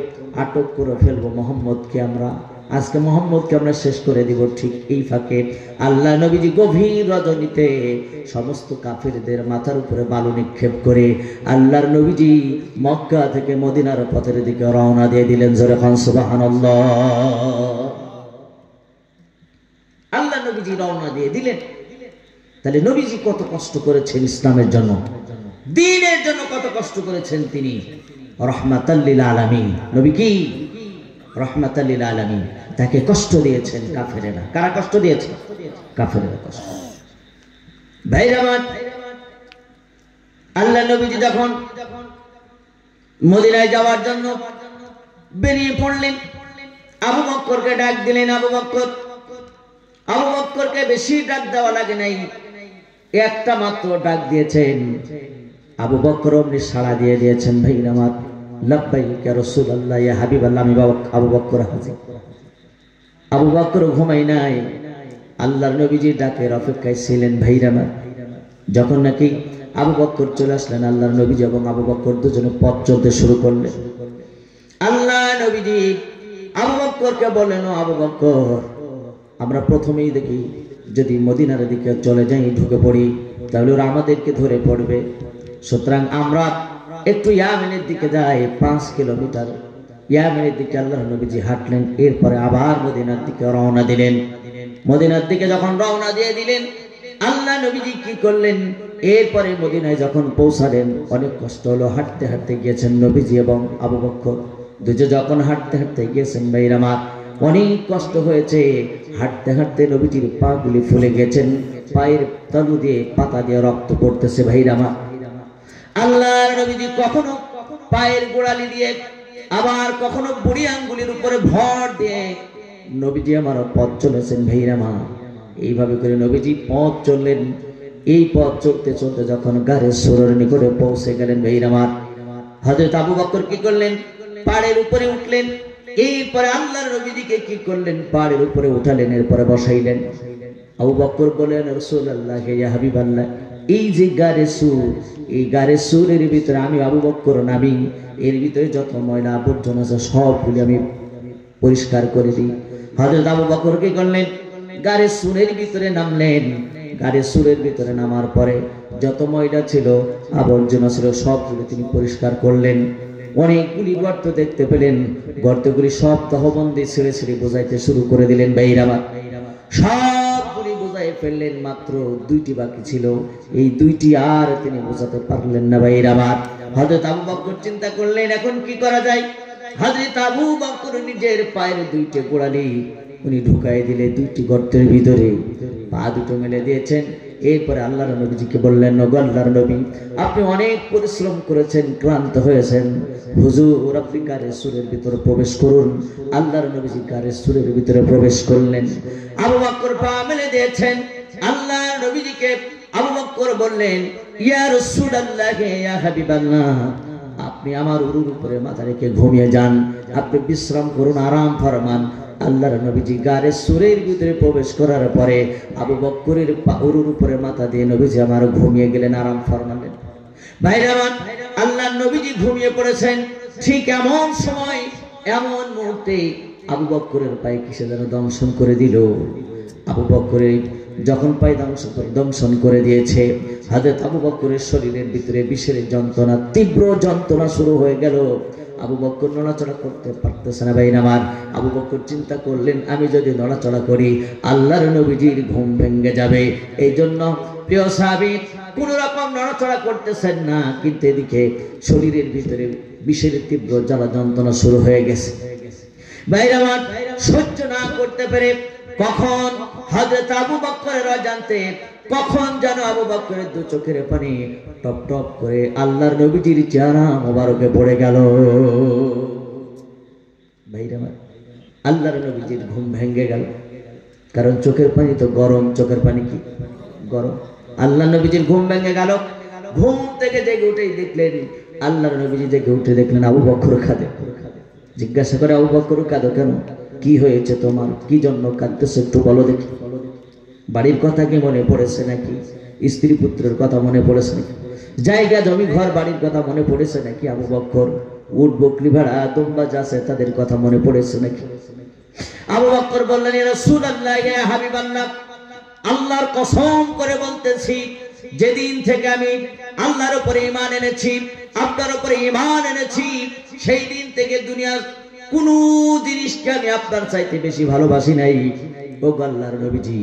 আটক করে ফেলবো মোহাম্মদকে, মোহাম্মদকে আমরা শেষ করে দিব। ঠিক এই ফাঁকে আল্লাহ নবীজি গভীর রজনীতে সমস্ত কাফেরদের মাথার উপরে বালু নিক্ষেপ করে আল্লাহর নবীজি মক্কা থেকে মদিনার পথের দিকে রওনা দিয়ে দিলেন। জোরে খান সুবহানাল্লাহ। আল্লাহ নবীজি রওনা দিয়ে দিলেন। তাহলে নবীজি কত কষ্ট করেছেন ইসলামের জন্য, দ্বীনের জন্য কত কষ্ট করেছেন তিনি। রাহমাতাল লিল আলামিন, নবী কি রাহমাতাল লিল আলামিন, তাকে কষ্ট দিয়েছেন কাফেরেরা। কারা কষ্ট দিয়েছে? কাফেরেরা কষ্ট। ভাইরা আমার, আল্লাহ নবীজি যখন মদিনায় যাওয়ার জন্য বেরিয়ে পড়লেন, আবু বকরকে ডাক দিলেন। আবু বকরকে বেশি ডাক দেওয়া লাগে নাই, একটা মাত্র ডাক দিয়েছেন। আবু বকর অমনি সাড়া দিয়ে দিয়েছেন, ভাইরা আমার, লাব্বাইক ইয়া রাসূলুল্লাহ, ইয়া হাবিবাল্লাহ, আমি আবু বকর হাজির। আবু বকর ঘুমাই নাই, আল্লাহর নবীজির ডাকের অপেক্ষায় ছিলেন ভাইরা আমার। যখন নাকি আবু বকর চলে আসলেন, আল্লাহর নবীজি এবং আবু বকর দুজনে পথ চলতে শুরু করলেন। আল্লাহ নবীজি আবু বকরকে বললেন, ও আবু বকর, আমরা প্রথমেই দেখি যদি মদিনার দিকে চলে যাই, ঢুকে পড়ি, তাহলে ওরা আমাদেরকে ধরে পড়বে। সুতরাং আমরা একটু ইয়ামেনের দিকে যাই, 5 কিলোমিটার ইয়ামেনের দিকে আল্লাহর নবীজি হাঁটলেন। এরপরে আবার মদিনার দিকে রওনা দিলেন। মদিনার দিকে যখন রওনা দিয়ে দিলেন, আল্লাহ নবীজি কি করলেন, এরপরে মদিনায় যখন পৌঁছালেন, অনেক কষ্ট হলো, হাঁটতে হাঁটতে গিয়েছেন নবীজি এবং আবু বকর দুজন যখন হাঁটতে হাঁটতে গিয়েছেন ভাইরা আমার, অনেক কষ্ট হয়েছে। হাঁটতে হাঁটতে নবীজির পা গুলি ফুলে গেছেন, পায়ের তালু দিয়ে পাতা দিয়ে রক্ত পড়তেছে ভাইরা আমার। আল্লাহর নবীজি কখনো পায়ের গোড়ালি দিয়ে, আবার কখনো বুড়ি আঙ্গুলের উপরে ভর দিয়ে নবীজি আমার পথ চলেছেন ভাইরা মা। এইভাবে করে নবীজি পথ চললেন। এই পথ চলতে চলতে যখন গারে সুরের নিকটে পৌঁছে গেলেন ভাইরা আমার, হযরত আবু বকর কি করলেন, পাহাড়ের উপরে উঠলেন। এরপরে আল্লাহর নবীজিকে কি করলেন, পাহাড়ের উপরে উঠালেন, এরপরে বসাইলেন। আবু বকর বলেন, রাসূলুল্লাহ, ইয়া হাবিবাল্লাহ, এই যে গারে সুর, এই গারে সুরের ভিতরে আমি আবু বকর নামি, এর ভিতরে যত ময়লা আবর্জনা আছে সবগুলি আমি পরিষ্কার করে দিই। হযরত আবু বকর কি করলেন, গারে সুরের ভিতরে নামলেন। গারে সুরের ভিতরে নামার পরে যত ময়লা ছিল, আবর্জনা ছিল, সবগুলি তিনি পরিষ্কার করলেন। অনেকগুলি গর্ত দেখতে পেলেন, গর্তগুলি সব তহবন্দি ছেড়ে ছেড়ে বোঝাইতে শুরু করে দিলেন ভাইরা আমার। সবগুলি বোঝাই ফেললেন, মাত্র 2টি বাকি ছিল, এই 2টি আর তিনি বোঝাতে পারলেন না ভাইরা আমার। হযরত আবু বকর চিন্তা করলেন, এখন কি করা যায়। হযরত আবু বকর নিজের পায়ের 2টি গোড়ালি উনি ঢুকাই দিলে 2টি গর্তের ভিতরে, পা দুটো মেলে দিয়েছেন। এরপরে আল্লাহর নবীজিকে বললেন, ওগো আল্লাহর নবী, আপনি অনেক পরিশ্রম করেছেন, ক্লান্ত হয়েছেন, হুজুর আপনি গারে সুরের ভিতরে প্রবেশ করুন। আল্লাহর নবীজি গারে সুরের ভিতরে প্রবেশ করলেন। আবু বকর পা মেলে দিয়েছেন। আল্লাহর নবীজিকে আবু বকর বললেন, ইয়া রাসূলুল্লাহ, ইয়া হাবিবাল্লাহ, আপনি আমার উরুর উপরে মাথা রেখে ঘুমিয়ে যান, আপনি বিশ্রাম করুন, আরাম ফরমান। আল্লাহর নবীজি গারে সুরের ভিতরে প্রবেশ করার পরে আবু বকরের উরুর উপরে মাথা দিয়ে নবীজি আমার ঘুমিয়ে গেলেন, আরাম ফরমালেন। ভাইরা আমার, আল্লাহর নবীজি ঘুমিয়ে পড়েছেন। ঠিক এমন সময় এমন মুহূর্তে আবু বকরের পায়ে কিসে যেন দংশন করে দিল। আবু বকরের যখন পায়ে দংশন করে দিয়েছে, হযরত আবু বকরের শরীরের ভিতরে বিষের যন্ত্রণা, তীব্র যন্ত্রণা শুরু হয়ে গেল। আবু বকর নড়াচড়া করতে পারতেছে না। ভাইরা আমার, আবু বকর চিন্তা করলেন, আমি যদি নড়াচড়া করি আল্লাহর নবীজির ঘুম ভেঙে যাবে। এই জন্য প্রিয় সাহাবী কোন রকম নড়াচড়া করতেছেন না, কিন্তু এদিকে শরীরের ভিতরে বিষের তীব্র জ্বালা যন্ত্রণা শুরু হয়ে গেছে। ভাইরা আমার, সহ্য না করতে পেরে কখন হযরত আবু বকরের অজান্তে কখন যেন আবু বকরের দু চোখের পানি টপ টপ করে আল্লাহর নবীজির চেহারা মোবারকে পড়ে গেল। ভাইরা আমার, আল্লাহর নবীজির ঘুম ভেঙে গেল, কারণ চোখের পানি তো গরম। চোখের পানি কি গরম? আল্লাহর নবীজির ঘুম ভেঙে গেল। ঘুম থেকে জেগে উঠেই দেখলেন, আল্লাহর নবীজি জেগে উঠে দেখলেন আবু বকর কাঁদে। জিজ্ঞাসা করে, আবু বকর কাঁদো কেন? কি হয়েছে তোমার? কি জন্য কাঁদতেছো একটু বলো দেখি। বাড়ির কথা কি মনে পড়েছে নাকি? স্ত্রী পুত্রের কথা মনে পড়েছে নাকি? জায়গা জমি ঘর বাড়ির কথা মনে পড়েছে নাকি? আবু বকর উট বকরি ভেড়া দুম্বা যা আছে তাদের কথা মনে পড়েছে নাকি? আবু বকর বললেন, ইয়া রাসূলুল্লাহ, ইয়া হাবিবাল্লাহ, আল্লাহর কসম করে বলতেছি, যেদিন থেকে আমি আল্লাহর উপরে ঈমান এনেছি, আপনার উপরে ঈমান এনেছি, সেই দিন থেকে দুনিয়ার কোন জিনিসকে আমি আপনার চাইতে বেশি ভালোবাসি নাই। ও আল্লাহর নবীজি,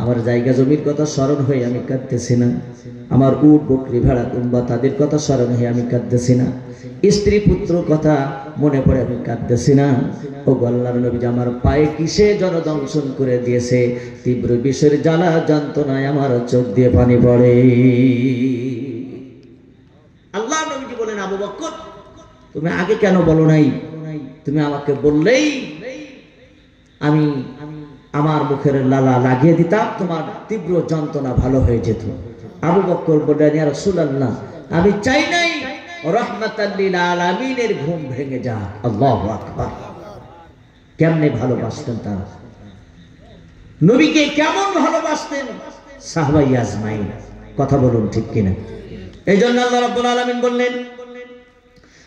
আমার জায়গা জমির কথা স্মরণ হয়ে আমি কাঁদতেছি না, আমার উট বকরি ভেড়া দুম্বা তাদের কথা স্মরণ হয়ে আমি কাঁদতেছি না, স্ত্রী পুত্র কথা মনে পড়ে আমি কাঁদতেছি না। ও আল্লাহর নবীজি, আমার পায়ে কিসে জনদংশন করে দিয়েছে, তীব্র বিষের জ্বালা যন্ত্রণায় আমার চোখ দিয়ে পানি পড়ে। আল্লাহর নবীজি বলেন, আবু বকর, তুমি আগে কেন বলো নাই? তুমি আমাকে বললেই আমি আমার মুখের লালা লাগিয়ে দিতাম, তোমার তীব্র যন্ত্রণা ভালো হয়ে যেত। আবু বকর বললেন, ইয়া রাসূলুল্লাহ, আমি চাই নাই রাহমাতাল লিল আলামিনের ঘুম ভেঙে যাক। আল্লাহু আকবার। কেমনে ভালোবাসতেন তারা, নবীকে কেমন ভালোবাসতেন সাহাবায়ে আজমাইন, কথা বলুন ঠিক কিনা? এই জন্য আল্লাহ রাব্বুল আলামিন বললেন,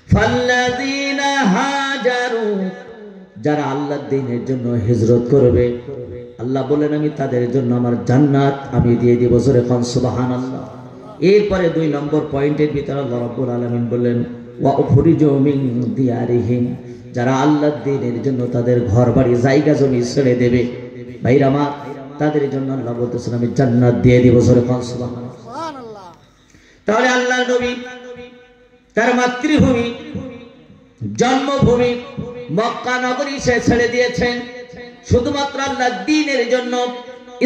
ফাল্লাযীনা হাজারু, যারা আল্লাহর দ্বীনের জন্য হিজরত করবে, আল্লাহ বলেন আমি তাদের জন্য আমার জান্নাত আমি দিয়ে দিব। জোরে কোন সুবহানাল্লাহ। এরপরে 2 নম্বর পয়েন্টের ভিতরে আল্লাহ রাব্বুল আলামিন বললেন, ওয়া উখরিজু মিন দিয়ারিহিম, যারা আল্লাহর দ্বীনের জন্য তাদের ঘর বাড়ি জায়গা জমি ছেড়ে দেবে, ভাইরা আমার, তাদের জন্য আল্লাহ বলতেছেন আমি জান্নাত দিয়ে দিব। জোরে কোন সুবহানাল্লাহ। তাহলে আল্লাহর নবী তার মাতৃভূমি জন্মভূমি মক্কা নগরী সে ছেড়ে দিয়েছেন, শুধুমাত্র আল্লাহর দ্বীনের জন্য,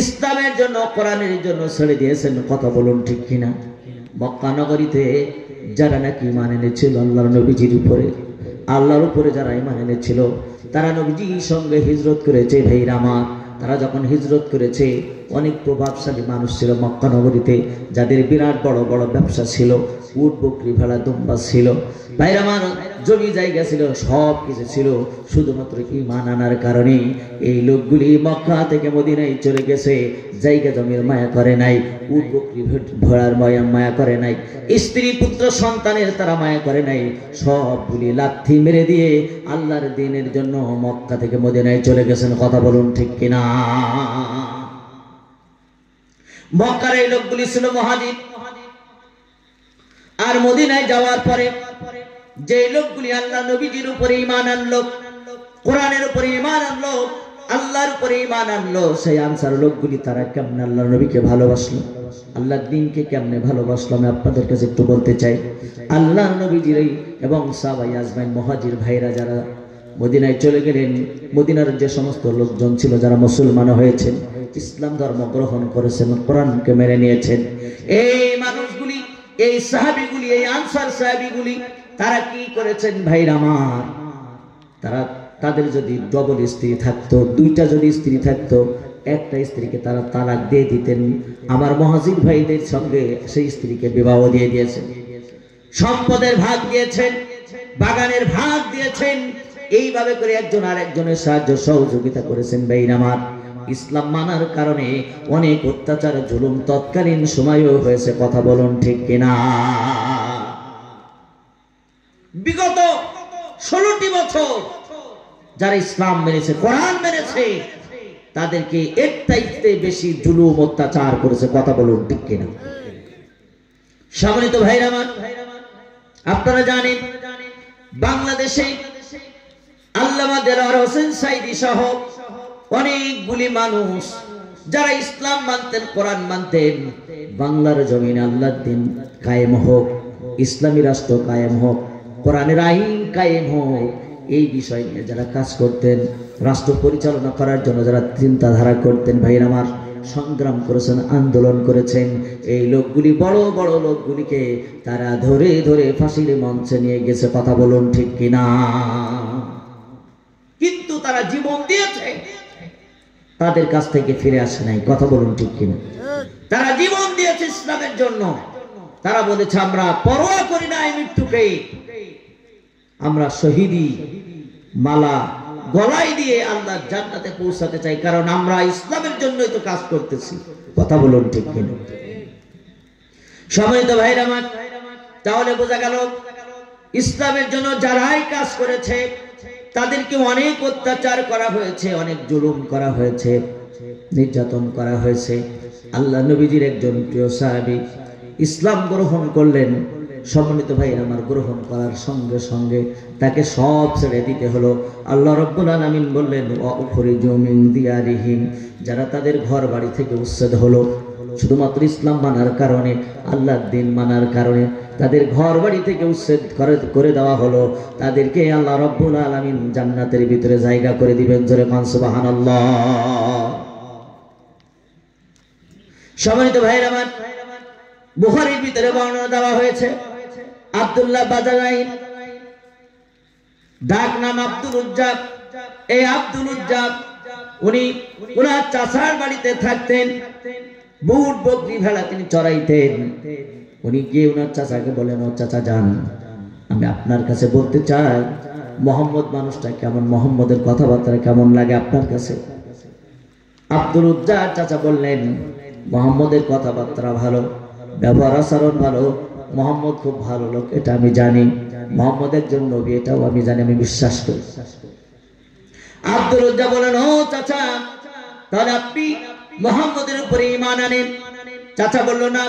ইসলামের জন্য, কোরআনের জন্য ছেড়ে দিয়েছেন। কথা বলুন ঠিক কিনা? মক্কা নগরীতে যারা নাকি ঈমান এনেছিল আল্লাহর নবীজির উপরে, আল্লাহর উপরে যারা ঈমান এনেছিল, তারা নবীজির সঙ্গে হিজরত করেছে। ভাইরা আমার, তারা যখন হিজরত করেছে, অনেক প্রভাবশালী মানুষ ছিল মক্কা নগরীতে, যাদের বিরাট বড় বড় ব্যবসা ছিল, উট বকরি ভেড়া দুম্বা ছিল, ভাইরা আমার, জমি জায়গা ছিল, সব কিছু ছিল। শুধুমাত্র ঈমান আনার কারণে এই লোকগুলি মক্কা থেকে মদিনায় চলে গেছে। জায়গা জমির মায়া করে নাই, উট বকরি ভেড়ার মায়া করে নাই, স্ত্রী পুত্র সন্তানের তারা মায়া করে নাই, সবগুলি লাথি মেরে দিয়ে আল্লাহর দ্বীনের জন্য মক্কা থেকে মদিনায় চলে গেছেন। কথা বলুন ঠিক কিনা? মক্কার এই লোকগুলি ছিল মুহাজির। আর মদিনায় যাওয়ার পরে যে লোকগুলি আল্লাহ নবীজির উপরে ঈমান আনলো, কোরআনের উপরে ঈমান আনলো, আল্লাহর উপরে ঈমান আনলো, সেই আনসার লোকগুলি তারা কেমনে আল্লাহর নবীকে ভালোবাসলো, আল্লাহর দ্বীনকে কেমনে ভালোবাসলো, আমি আপনাদের কাছে একটু বলতে চাই। আল্লাহর নবীজির এবং সাহাবায়ে আজমাইন মুহাজির ভাইরা যারা মদিনায় চলে গেলেন, মদিনার যে সমস্ত লোকজন ছিল যারা মুসলমান হয়েছেন, ইসলাম ধর্ম গ্রহণ করেছেন, কোরআনকে মেনে নিয়েছেন, এই মানুষগুলি, এই সাহাবীগুলি, এই আনসার সাহাবীগুলি তারা কি করেছেন ভাইরা আমার? তারা, তাদের যদি ডবল স্ত্রী থাকতো, 2টা যদি স্ত্রী থাকতো, একটা স্ত্রীকে তারা তালাক দিয়ে দিতেন। আমার মুহাজির ভাইদের সঙ্গে সেই স্ত্রীকে বিবাহ দিয়ে দিয়েছেন, সম্পদের ভাগ দিয়েছেন, বাগানের ভাগ দিয়েছেন। এইভাবে করে একজন আরেকজনের সাহায্য সহযোগিতা করেছেন। ভাইরা আমার, ইসলাম মানার কারণে অনেক অত্যাচার জুলুম তৎকালীন সময়েও হয়েছে। কথা বলুন ঠিক কিনা? বিগত 16টি বছর যারা ইসলাম মেনেছে, কোরআন মেনেছে, তাদেরকে এর চাইতে বেশি জুলুম অত্যাচার করেছে। কথা বলুন ঠিক কিনা? সম্মানিত ভাইরা আমার, আপনারা জানেন বাংলাদেশে আল্লামা দেলোয়ার হোসেন সাঈদী সহ অনেকগুলি মানুষ যারা ইসলাম মানতেন, কোরআন মানতেন, বাংলার জমিনে আল্লাহর দিন কায়েম হোক, ইসলামী রাষ্ট্র কায়েম হোক, কোরআনের আইন কায়েম হোক, এই বিষয় নিয়ে যারা কাজ করতেন, রাষ্ট্র পরিচালনা করার জন্য যারা চিন্তাধারা করতেন, ভাইরা আমার, সংগ্রাম করেছেন, আন্দোলন করেছেন, এই লোকগুলি, বড় বড় লোকগুলিকে তারা ধরে ধরে ফাঁসির মঞ্চে নিয়ে গেছে। কথা বলুন ঠিক কিনা? কিন্তু তারা জীবন দিয়েছে, তাদের কাছ থেকে ফিরে আসে নাই। কথা বলুন ঠিক কিনা? তারা জীবন দিয়েছে ইসলামের জন্য। তারা বলেছে আমরা পরোয়া করি না এই মৃত্যুকে, আমরা শহীদি মালা গলায় দিয়ে আল্লাহর জান্নাতে পৌঁছাতে চাই, কারণ আমরা ইসলামের জন্যই তো কাজ করতেছি। কথা বলুন ঠিক কিনা? সম্মানিত ভাইরা আমার, তাহলে বোঝা গেল ইসলামের জন্য যারাই কাজ করেছে তাদেরকে অনেক অত্যাচার করা হয়েছে, অনেক জুলুম করা হয়েছে, নির্যাতন করা হয়েছে। আল্লাহ নবীজির একজন প্রিয় সাহাবী ইসলাম গ্রহণ করলেন। সম্মানিত ভাইরা আমার, গ্রহণ করার সঙ্গে সঙ্গে তাকে সব ছেড়ে দিতে হলো। আল্লাহ রাব্বুল আলামিন বললেন ওয়াখরিজু মিন দিয়ারিহিম, যারা তাদের ঘর বাড়ি থেকে উচ্ছেদ হলো শুধুমাত্র ইসলাম মানার কারণে, আল্লাহর দিন মানার কারণে, তাদের ঘর বাড়ি থেকে উচ্ছেদ করে দেওয়া হলো, তাদেরকে আল্লাহ রাব্বুল আলামিন জান্নাতের ভিতরে জায়গা করে দিবেন। জোরে কান সুবহানাল্লাহ। সম্মানিত ভাইরা আমার, বুখারীর ভিতরে বর্ণনা দেওয়া হয়েছে, আব্দুল্লাহ বাজারাই, ডাক নাম আব্দুল উজ্জাব। এই আব্দুল উজ্জাব উনি ওনার চাচার বাড়িতে থাকতেন, বুট বকরি ভেড়া তিনি চড়াইতেন। উনি গিয়ে ওনার চাচাকে বলেন, ও চাচা যান, আমি আপনার কাছে বলতে চাই মোহাম্মদ মানুষটা কেমন, মোহাম্মদের কথাবার্তা কেমন লাগে আপনার কাছে? আব্দুল উজ্জাব চাচা বললেন, মোহাম্মদের কথাবার্তা ভালো, ব্যবহার আচরণ ভালো, মোহাম্মদ খুব ভালো লোক, এটা আমি জানি, মোহাম্মদ একজন নবী, এটাও আমি জানি, আমি বিশ্বাস করি। আব্দুল উজ্জাব বলেন, ও চাচা, তাহলে আপনি মোহাম্মদের উপরে ঈমান আনেন? চাচা বলল, না,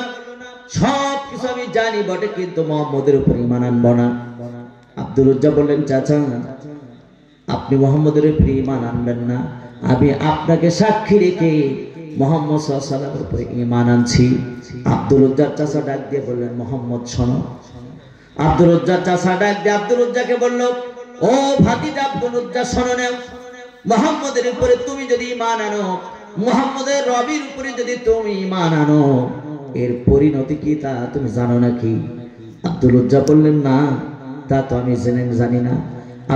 সব কিছু আমি জানি বটে, কিন্তু মোহাম্মদের উপরে ঈমান আনবো না। আব্দুল উজ্জাব বললেন, চাচা, আপনি মোহাম্মদের উপরে ঈমান আনবেন না, আমি আপনাকে সাক্ষী রেখে মোহাম্মদ সাল্লাল্লাহু আলাইহি ওয়াসাল্লামের উপরে ঈমান আনছি। আব্দুল উজ্জাব চাচা ডাক দিয়ে বললেন, মোহাম্মদ শোনো। আব্দুল উজ্জাব চাচা ডাক দিয়ে আব্দুল উজ্জাকে বলল, ও ভাতিজা আব্দুল উজ্জাব, শোনো না, মোহাম্মদের উপরে তুমি যদি ঈমান আনো, মুহাম্মদের রবির উপরে যদি তুমি ঈমান আনো, এর পরিণতি কি তা তুমি জানো নাকি? আব্দুল উজ্জাব বললেন, না, তা তো আমি জানি না।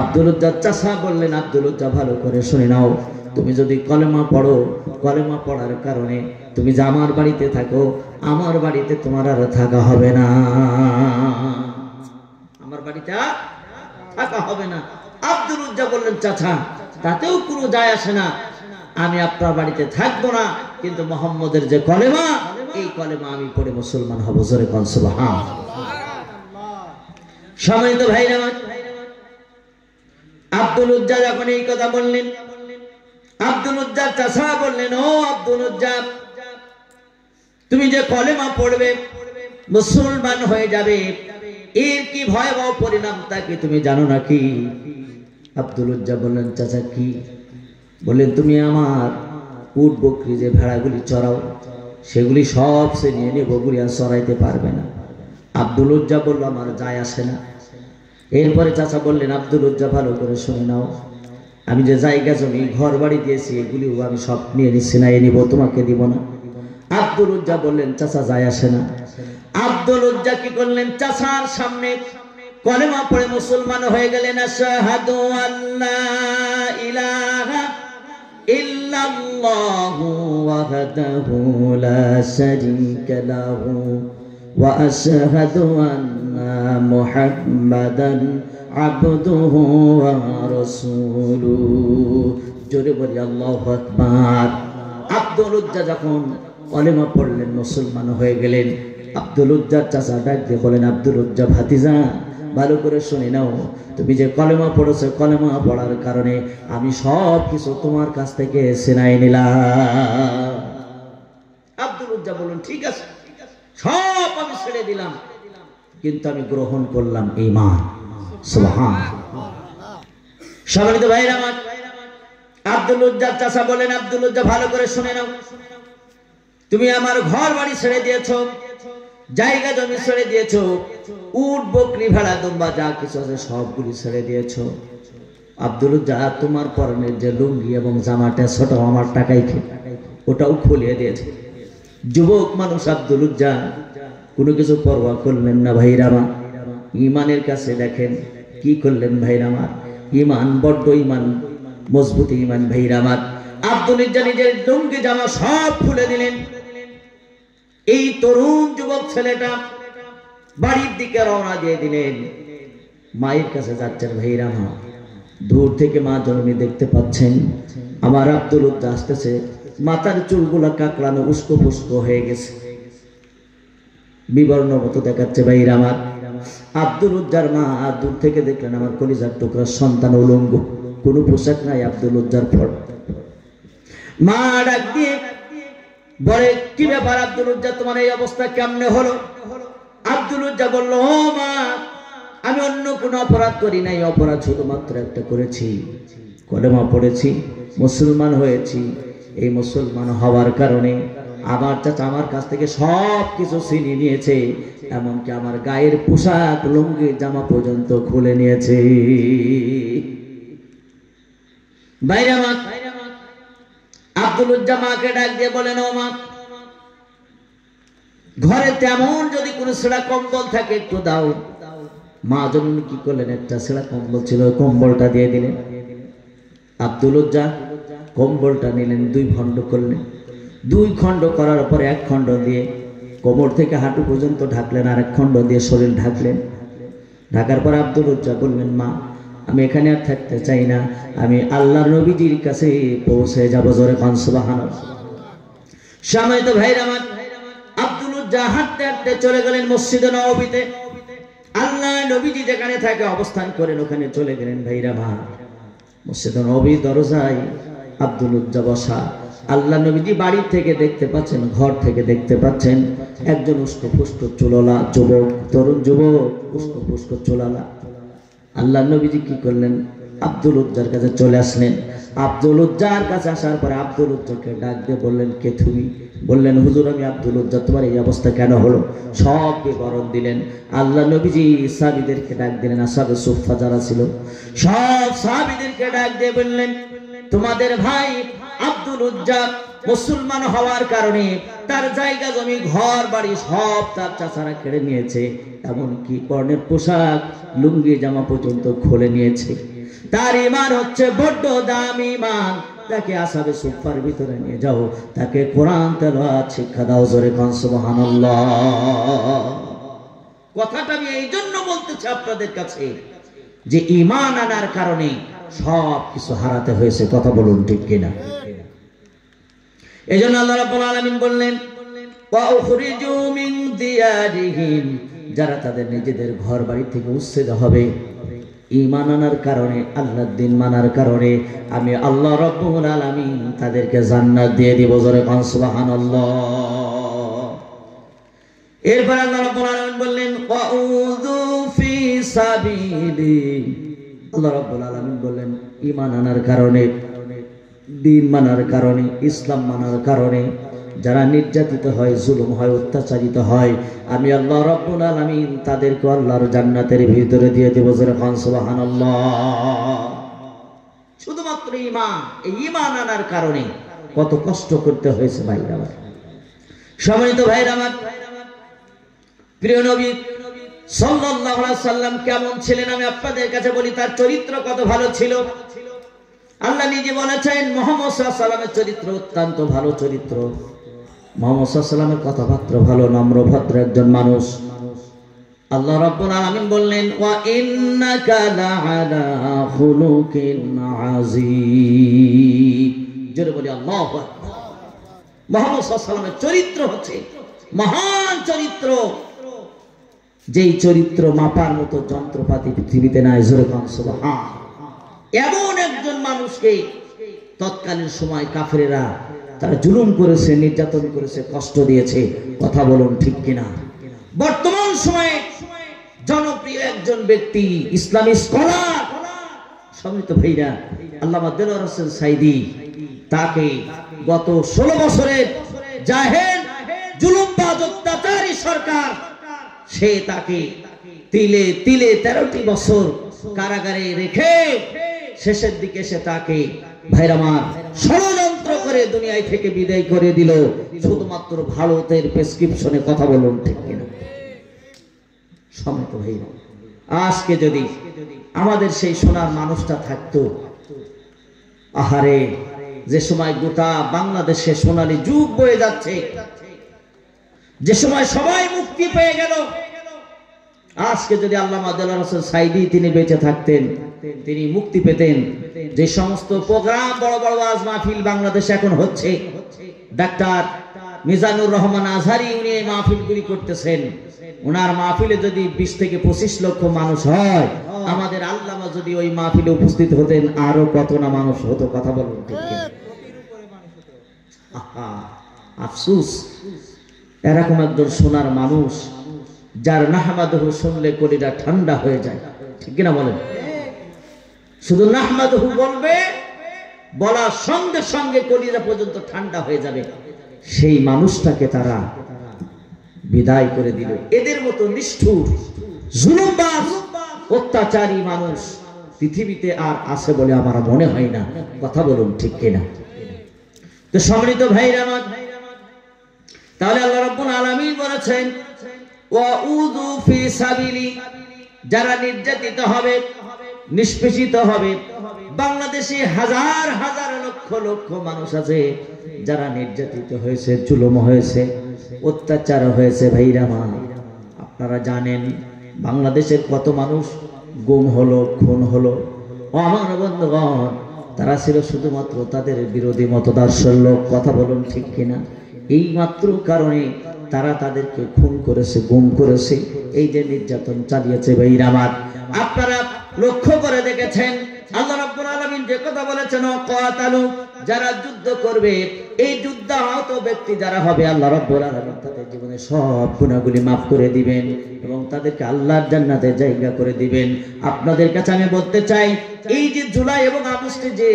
আব্দুল উজ্জাব চাচা বললেন, আব্দুল উজ্জাব ভালো করে শুনে নাও, তুমি যদি কলেমা পড়ো, কলেমা পড়ার কারণে তুমি যে আমার বাড়িতে থাকো, আমার বাড়িতে তোমার আর থাকা হবে না, আমার বাড়িতে থাকা হবে না। আব্দুল উজ্জাব বললেন, চাচা, তাতেও কোনো যায় আসে না, আমি আপনার বাড়িতে থাকবো না, কিন্তু মোহাম্মদের যে কলেমা, এই কলেমা আমি পড়ে মুসলমান হব। জোরে কোন সুবহানাল্লাহ। সম্মানিত ভাইরা আমার, আব্দুল উজ্জাব যখন এই কথা বললেন, আব্দুল উজ্জাব চাচা বললেন, ও আব্দুল উজ্জাব, তুমি যে কলেমা পড়বে, মুসলমান হয়ে যাবে, এর কি ভয়াবহ পরিণাম তাকে তুমি জানো নাকি? আব্দুল উজ্জাব বললেন, চাচা কি? বললেন, তুমি আমার উট বকরি যে ভেড়াগুলি চড়াও, সেগুলি সব সে নিয়ে নেব, গুলি আর চড়াইতে পারবে না। আব্দুল উজ্জাব বলল, আমার যায় আসে না। এরপরে চাচা বললেন, আব্দুল উজ্জাব ভালো করে শুনে নাও, আমি যে জায়গা জমি ঘর বাড়ি দিয়েছি, এগুলিও আমি সব নিয়ে নিচ্ছি না, এ নিব, তোমাকে দিব না। আব্দুল উজ্জাব বললেন, চাচা যায় আসে না। আব্দুল উজ্জাব কি করলেন? চাচার সামনে কলেমা পড়ে মুসলমান হয়ে গেলেন। আশহাদু আল্লা ইলাহা ইল্লাল্লাহু ওয়াহদাহু লা শারীকা লাহু ওয়া আশহাদু আন্না মুহাম্মাদান আবদুহু ওয়া রাসূলুহু। জোরে বলি আল্লাহু আকবার। আব্দুল উজ্জাব যখন কলেমা পড়লেন, মুসলমান হয়ে গেলেন। আব্দুল উজ্জাব চাচা ডাক দিয়ে বলেন, আব্দুল উজ্জাব ভাতিজা, ভালো করে শুনে নাও, তুমি যে কলেমা পড়েছো, কলেমা পড়ার কারণে আমি সব কিছু তোমার কাছ থেকে ছিনাই নিলাম। আব্দুল উজ্জা বললেন, ঠিক আছে, সব আমি ছেড়ে দিলাম, কিন্তু আমি গ্রহণ করলাম ঈমান। সুবহানাল্লাহ। সম্মানিত ভাইরা আমার, আব্দুল উজ্জার চাচা বলেন, আব্দুল উজ্জা ভালো করে শুনে নাও, তুমি আমার ঘর বাড়ি ছেড়ে দিয়েছো, জায়গা জমি ছেড়ে দিয়েছো, উট বকরি ভেড়া দুম্বা যা কিছু আছে সবগুলি ছেড়ে দিয়েছো। আব্দুল উজ্জা তোমার পরনের যে লুঙ্গি এবং জামাটা ছোট আমার টাকায় ওটাও খুলিয়ে দিয়েছে। যুবক মানুষ আব্দুল উজ্জা কোনো কিছু পরোয়া করলেন না। ভাইরা আমার, ঈমানের কাছে দেখেন কি করলেন ভাইরা আমার, ঈমান বড্ড ঈমান মজবুত ঈমান। ভাইরা আমার, আব্দুল উজ্জা নিজের লুঙ্গি জামা সব খুলে দিলেন। এই তরুণ যুবক ছেলেটা বাড়ির দিকে রওনা দিয়ে দিলেন। মায়ের কাছে যাচ্ছেন। ভাইরা আমার, দূর থেকে মা জননী দেখতে পাচ্ছেন আমার আব্দুল উজ্জা আসতেছে, মাথার চুলগুলা কাকড়ানো উস্কো পুস্কো হয়ে গেছে, বিবর্ণ মতো দেখাচ্ছে। ভাইরা আমার, আব্দুল উজ্জার মা দূর থেকে দেখলেন আমার কলিজার টুকরা সন্তান উলঙ্গ, কোনো পোশাক নাই আব্দুল উজ্জার পর। মা ডাক দিয়ে বলে, কি ব্যাপার আব্দুল উজ্জা, তোমার এই অবস্থা কেমনে হলো? আব্দুল উজ্জা বলল, ও মা, আমি অন্য কোনো অপরাধ করি নাই, অপরাধ শুধুমাত্র একটা করেছি, কলেমা পড়েছি, মুসলমান হয়েছি। এই মুসলমান হওয়ার কারণে আমার চাচা আমার কাছ থেকে সব কিছু ছিনিয়ে নিয়েছে, এমনকি আমার গায়ের পোশাক লুঙ্গি জামা পর্যন্ত খুলে নিয়েছে। বাইরে মা, আব্দুল উজ্জা মাকে ডাক দিয়ে বলেন, ও মা, ঘরে তেমন যদি কোনো ছেঁড়া কম্বল থাকে একটু দাও। মা জননী কি করলেন, একটা ছেঁড়া কম্বল ছিল, কম্বলটা দিয়ে দিলেন। আব্দুল উজ্জা কম্বলটা নিলেন, দুই খণ্ড করলেন। দুই খণ্ড করার পরে এক খণ্ড দিয়ে কোমর থেকে হাঁটু পর্যন্ত ঢাকলেন, আর এক খণ্ড দিয়ে শরীর ঢাকলেন। ঢাকার পর আব্দুল উজ্জা বললেন, মা, আমি এখানে আর থাকতে চাই না, আমি আল্লাহর নবীজির কাছে পৌঁছে যাব। জোরে কান সুবহানাল্লাহ। সম্মানিত ভাইরা আমার, আব্দুল উজ্জা হাঁটতে হাঁটতে চলে গেলেন মসজিদে নববীতে। আল্লাহ নবীজি যেখানে থাকে অবস্থান করেন ওখানে চলে গেলেন। ভাইরা আমার, মসজিদে নববীর দরজায় আব্দুল উজ্জা বসা। আল্লাহ নবীজি বাড়ি থেকে দেখতে পাচ্ছেন, ঘর থেকে দেখতে পাচ্ছেন একজন উস্কো ফুস্কো চুলওয়ালা যুবক, তরুণ যুবক, উস্কো ফুস্কো চুলওয়ালা। আল্লাহ নবীজি কি করলেন, আব্দুল উজ্জার কাছে চলে আসলেন। আব্দুল উজ্জার কাছে আসার পরে আব্দুল উজ্জাকে ডাক দিয়ে বললেন, কে তুমি? বললেন, হুজুর, আমি আব্দুল উজ্জা, তোমার এই অবস্থা কেন হলো? সব বিবরণ দিলেন। আল্লাহ নবীজি সাহাবীদেরকে ডাক দিলেন, আসহাবে সুফফা যারা ছিল সব সাহাবীদেরকে ডাক দিয়ে বললেন, তোমাদের ভাই আব্দুল উজ্জা মুসলমান হওয়ার কারণে তার জায়গা জমি ঘর বাড়ি সব তার চাচারা কেড়ে নিয়েছে, এমনকি পরনের পোশাক লুঙ্গি জামা পর্যন্ত খুলে নিয়েছে। তার ঈমান হচ্ছে বড্ড দামি ঈমান, তাকে আসহাবে সুফফার ভিতরে নিয়ে যাও, তাকে কোরআন তেলাওয়াত শিক্ষা দাও। জোরে কান সুবহানাল্লাহ। কথাটা আমি এই জন্য বলতেছি আপনাদের কাছে যে ঈমান আনার কারণে সব কিছু হারাতে হয়েছে। কথা বলুন ঠিক কিনা? এই জন্য আল্লাহ রাব্বুল আলামিন বললেন, ওয়া উখরিজু মিন দিয়ারিহিম, যারা তাদের নিজেদের ঘর বাড়ি থেকে উচ্ছেদ হবে ঈমান আনার কারণে, আল্লাহর দ্বীন মানার কারণে, আমি আল্লাহ রাব্বুল আলামিন তাদেরকে জান্নাত দিয়ে দিব। জোরে কান সুবহানাল্লাহ। এরপর আল্লাহ রাব্বুল আলামিন বললেন, ওয়া উযু ফি সাবিলি, আল্লাহ রাব্বুল আলামিন বললেন, ঈমান আনার কারণে, দ্বীন মানার কারণে, ইসলাম মানার কারণে যারা নির্যাতিত হয়, জুলুম হয়, অত্যাচারিত হয়, আমি আল্লাহ রাব্বুল আলামিন তাদেরকে আল্লাহর জান্নাতের ভিতরে দিয়ে দেব। জোরে কান সুবহানাল্লাহ। শুধুমাত্র ঈমান, এই ঈমান আনার কারণে কত কষ্ট করতে হয়েছে ভাইরা আমার। সম্মানিত ভাইরা আমার, প্রিয় নবী সাল্লাল্লাহু আলাইহি সাল্লাম কেমন ছিলেন আমি আপনাদের কাছে বলি, তার চরিত্র কত ভালো ছিল। আল্লাহ নিজে বলেছেন মুহাম্মদ সাল্লাল্লাহু আলাইহি সাল্লামের চরিত্র অত্যন্ত ভালো চরিত্র। মুহাম্মদ সাল্লাল্লাহু আলাইহি সাল্লামের কথাবার্তা ভালো, নম্র ভদ্র একজন মানুষ। আল্লাহ রাব্বুল আলামিন বললেন, ওয়া ইন্নাকা লাআলা খুলুকিন আযীম। জোরে বলি আল্লাহু আকবার। মুহাম্মদ সাল্লাল্লাহু আলাইহি সাল্লামের চরিত্র হচ্ছে মহান চরিত্র। যেই চরিত্র মাপার মতো যন্ত্রপাতি পৃথিবীতে নাই, জোরে কোন সুবহান। এমন একজন মানুষকে তৎকালীন সময় কাফেরেরা তারা জুলুম করেছে, নির্যাতন করেছে, কষ্ট দিয়েছে। কথা বলুন ঠিক কিনা? বর্তমান সময়ে জনপ্রিয় একজন ব্যক্তি, ইসলামী স্কলার, সম্মানিত ভাইরা, আল্লামা দেলোয়ার হোসেন সাঈদী, তাকে গত 16 বছরের জাহেল জুলুমবাজ অত্যাচারী সরকার সে তাকে তিলে তিলে 13টি বছর কারাগারে রেখে শেষের দিকে সে তাকে ভাইরামার ষড়যন্ত্র করে দুনিয়ায় থেকে বিদায় করে দিল, শুধুমাত্র ভারতের প্রেসক্রিপশনে। কথা বলুন ঠিক কিনা? সম্মানিত ভাইরা, আজকে যদি আমাদের সেই সোনার মানুষটা থাকতো, আহারে, যে সময় গোটা বাংলাদেশে সোনালী যুগ বয়ে যাচ্ছে, যে সময় সবাই মুক্তি পেয়ে গেল, আজকে যদি আল্লামা দেলোয়ার হোসেন সাঈদী তিনি বেঁচে থাকতেন, তিনি মুক্তি পেতেন। যে সমস্ত প্রোগ্রাম, বড় বড় ওয়াজ মাহফিল বাংলাদেশে এখন হচ্ছে, ডাক্তার মিজানুর রহমান আজহারি উনি এই মাহফিলগুলি করতেছেন, ওনার মাহফিলে যদি 20 থেকে 25 লক্ষ মানুষ হয়, আমাদের আল্লামা যদি ওই মাহফিলে উপস্থিত হতেন, আরো কত না মানুষ হতো। কথা বলুন ঠিক কিনা? আফসোস, এরকম একজন সোনার মানুষ যার নাহমাদহু শুনলে কলিজা ঠান্ডা হয়ে যায়, ঠিক কিনা বলেন? শুধু নাহমাদহু বলবে, বলার সঙ্গে সঙ্গে কলিজা পর্যন্ত ঠান্ডা হয়ে যাবে, সেই মানুষটাকে তারা বিদায় করে দিল। এদের মতো নিষ্ঠুর জুলুমবাজ অত্যাচারী মানুষ পৃথিবীতে আর আছে বলে আমার মনে হয় না। কথা বলুন ঠিক কিনা? তো সম্মানিত ভাইরা আমার, তাহলে আল্লাহ রাব্বুল আলামিন বলেছেন, ওয়াউযু ফি সাবিলি, যারা নির্যাতিত হবে, নিষ্পেষিত হবে। বাংলাদেশে হাজার হাজার লক্ষ লক্ষ মানুষ আছে যারা নির্যাতিত হয়েছে, জুলুম হয়েছে, অত্যাচার হয়েছে। ভাইরা আমার, আপনারা জানেন বাংলাদেশের কত মানুষ গুম হলো, খুন হলো। আমার বন্ধুগণ, তারা ছিল শুধুমাত্র তাদের বিরোধী মতদর্শের লোক। কথা বলুন ঠিক কিনা? এই মাত্র কারণে তারা তাদেরকে খুন করেছে, গুম করেছে, এই যে নির্যাতন চালিয়েছে। ভাইরা আমার, আপনারা লক্ষ্য করে দেখেছেন আল্লাহ রাব্বুল আলামিন যে কথা বলেছেন, ওয়াকাতালু, যারা যুদ্ধ করবে, এই যুদ্ধাহত ব্যক্তি যারা হবে, আল্লাহ রাব্বুল আলামিন তাদের জীবনে সব গুনাহগুলি মাফ করে দিবেন এবং তাদেরকে আল্লাহর জান্নাতে জায়গা করে দিবেন। আপনাদের কাছে আমি বলতে চাই, এই যে জুলাই এবং আগস্টে যে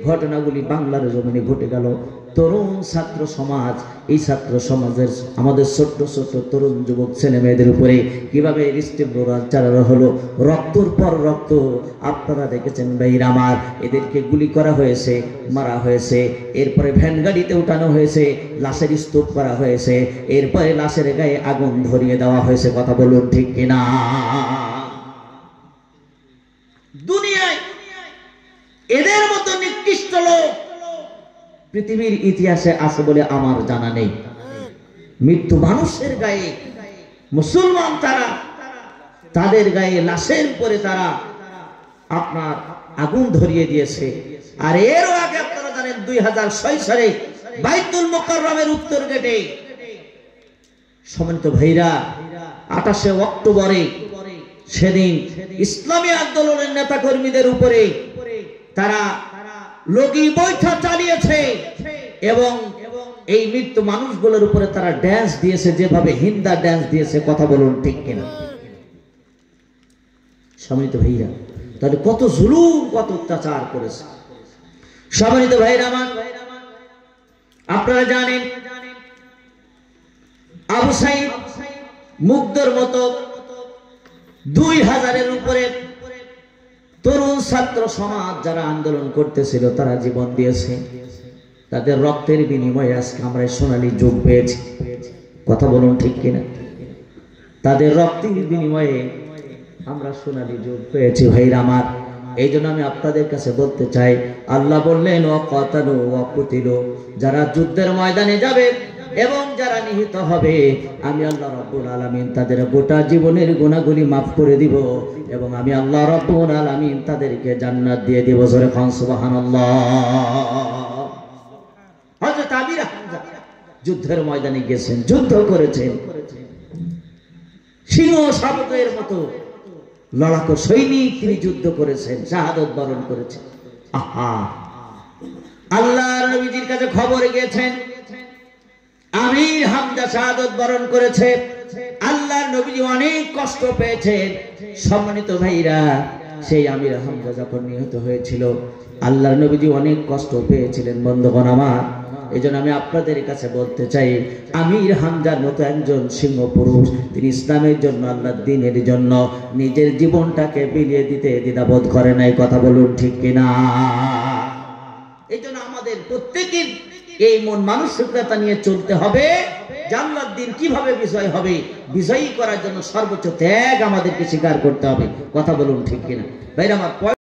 ঘটনাগুলি বাংলার জমিনে ঘটে গেল, তরুণ ছাত্র সমাজ, এই ছাত্র সমাজের আমাদের ছোট্ট ছোট্ট তরুণ যুবক ছেলে মেয়েদের উপরে কিভাবে রিস্ট্রিক্ট চালানো হলো, রক্তর পর রক্ত আপনারা দেখেছেন। ভাইরা আমার, এদেরকে গুলি করা হয়েছে, মারা হয়েছে, এরপরে ভ্যান গাড়িতে উঠানো হয়েছে, লাশের স্তূপ করা হয়েছে, এরপরে লাশের গায়ে আগুন ধরিয়ে দেওয়া হয়েছে। কথা বলুন ঠিক কিনা? দুনিয়ায় এদের মতো নিকৃষ্ট লোক পৃথিবীর ইতিহাসে আছে বলে আমার জানা নেই। মৃত্যু মানুষের গায়ে, মুসলমান তারা, তাদের গায়ে লাশের উপরে তারা আপনার আগুন ধরিয়ে দিয়েছে। আর এরও আগে আপনারা জানেন 2006 সালে বাইতুল মুকাররমের উত্তর গেটে, সম্মানিত ভাইরা, 28শে অক্টোবরে সেদিন ইসলামী আন্দোলনের নেতা কর্মীদের উপরে তারা লগি বৈঠা চালিয়েছে এবং এই মৃত্যু মানুষগুলোর উপরে তারা ড্যান্স দিয়েছে, যেভাবে হিন্দা ড্যান্স দিয়েছে। কথা বলুন ঠিক কিনা? সম্মানিত ভাইরা, তাহলে কত জুলুম, কত অত্যাচার করেছে। সম্মানিত ভাইরা আমার, আপনারা জানেন আবু সাঈদ মুগ্ধর মতো 2000-এর উপরে তরুণ ছাত্র সমাজ যারা আন্দোলন করতেছিল, তারা জীবন দিয়েছে। তাদের রক্তের বিনিময়ে আজকে আমরা সোনালী যুগ পেয়েছি। কথা বলুন ঠিক কিনা? তাদের রক্তের বিনিময়ে আমরা সোনালী যুগ পেয়েছি। ভাইরা আমার, এই জন্য আমি আপনাদের কাছে বলতে চাই, আল্লাহ বললেন, ওয়াকাতালু ওয়াকুতিলু, যারা যুদ্ধের ময়দানে যাবে এবং যারা নিহত হবে, আমি আল্লাহ রাব্বুল আলামিন তাদের গোটা জীবনের গুনাহগুলি মাফ করে দিব এবং আমি আল্লাহ রাব্বুল আলামিন তাদেরকে জান্নাত দিয়ে দিব। জোরে খান সুবহানাল্লাহ। হযরত আমির হামজা যুদ্ধের ময়দানে গেছেন, যুদ্ধ করেছেন, সিংহ শাবকের মতো লড়াকু সৈনিক তিনি যুদ্ধ করেছেন, শাহাদত বরণ করেছেন। আহা, আল্লাহর নবীজির কাছে খবর গিয়েছেন আমির হামজা শাহাদত বরণ করেছে। আল্লাহর নবীজি অনেক কষ্ট পেয়েছেন। সম্মানিত ভাইরা, সেই আমির হামজা যখন নিহত হয়েছিল আল্লাহর নবীজি অনেক কষ্ট পেয়েছিলেন। বন্ধুগণ আমার, এই জন্য আমি আপনাদের কাছে বলতে চাই, আমির হামজার মতো একজন সিংহ পুরুষ, তিনি ইসলামের জন্য, আল্লাহর দ্বীনের জন্য নিজের জীবনটাকে বিলিয়ে দিতে দ্বিধাবোধ করে নাই। কথা বলুন ঠিক কিনা? এই জন্য আমাদের প্রত্যেকের এই মন মানসিকতা নিয়ে চলতে হবে। জান্নাত দিন কিভাবে বিজয় হবে, বিজয়ী করার জন্য সর্বোচ্চ ত্যাগ আমাদেরকে স্বীকার করতে হবে। কথা বলুন ঠিক কিনা ভাইরা আমার?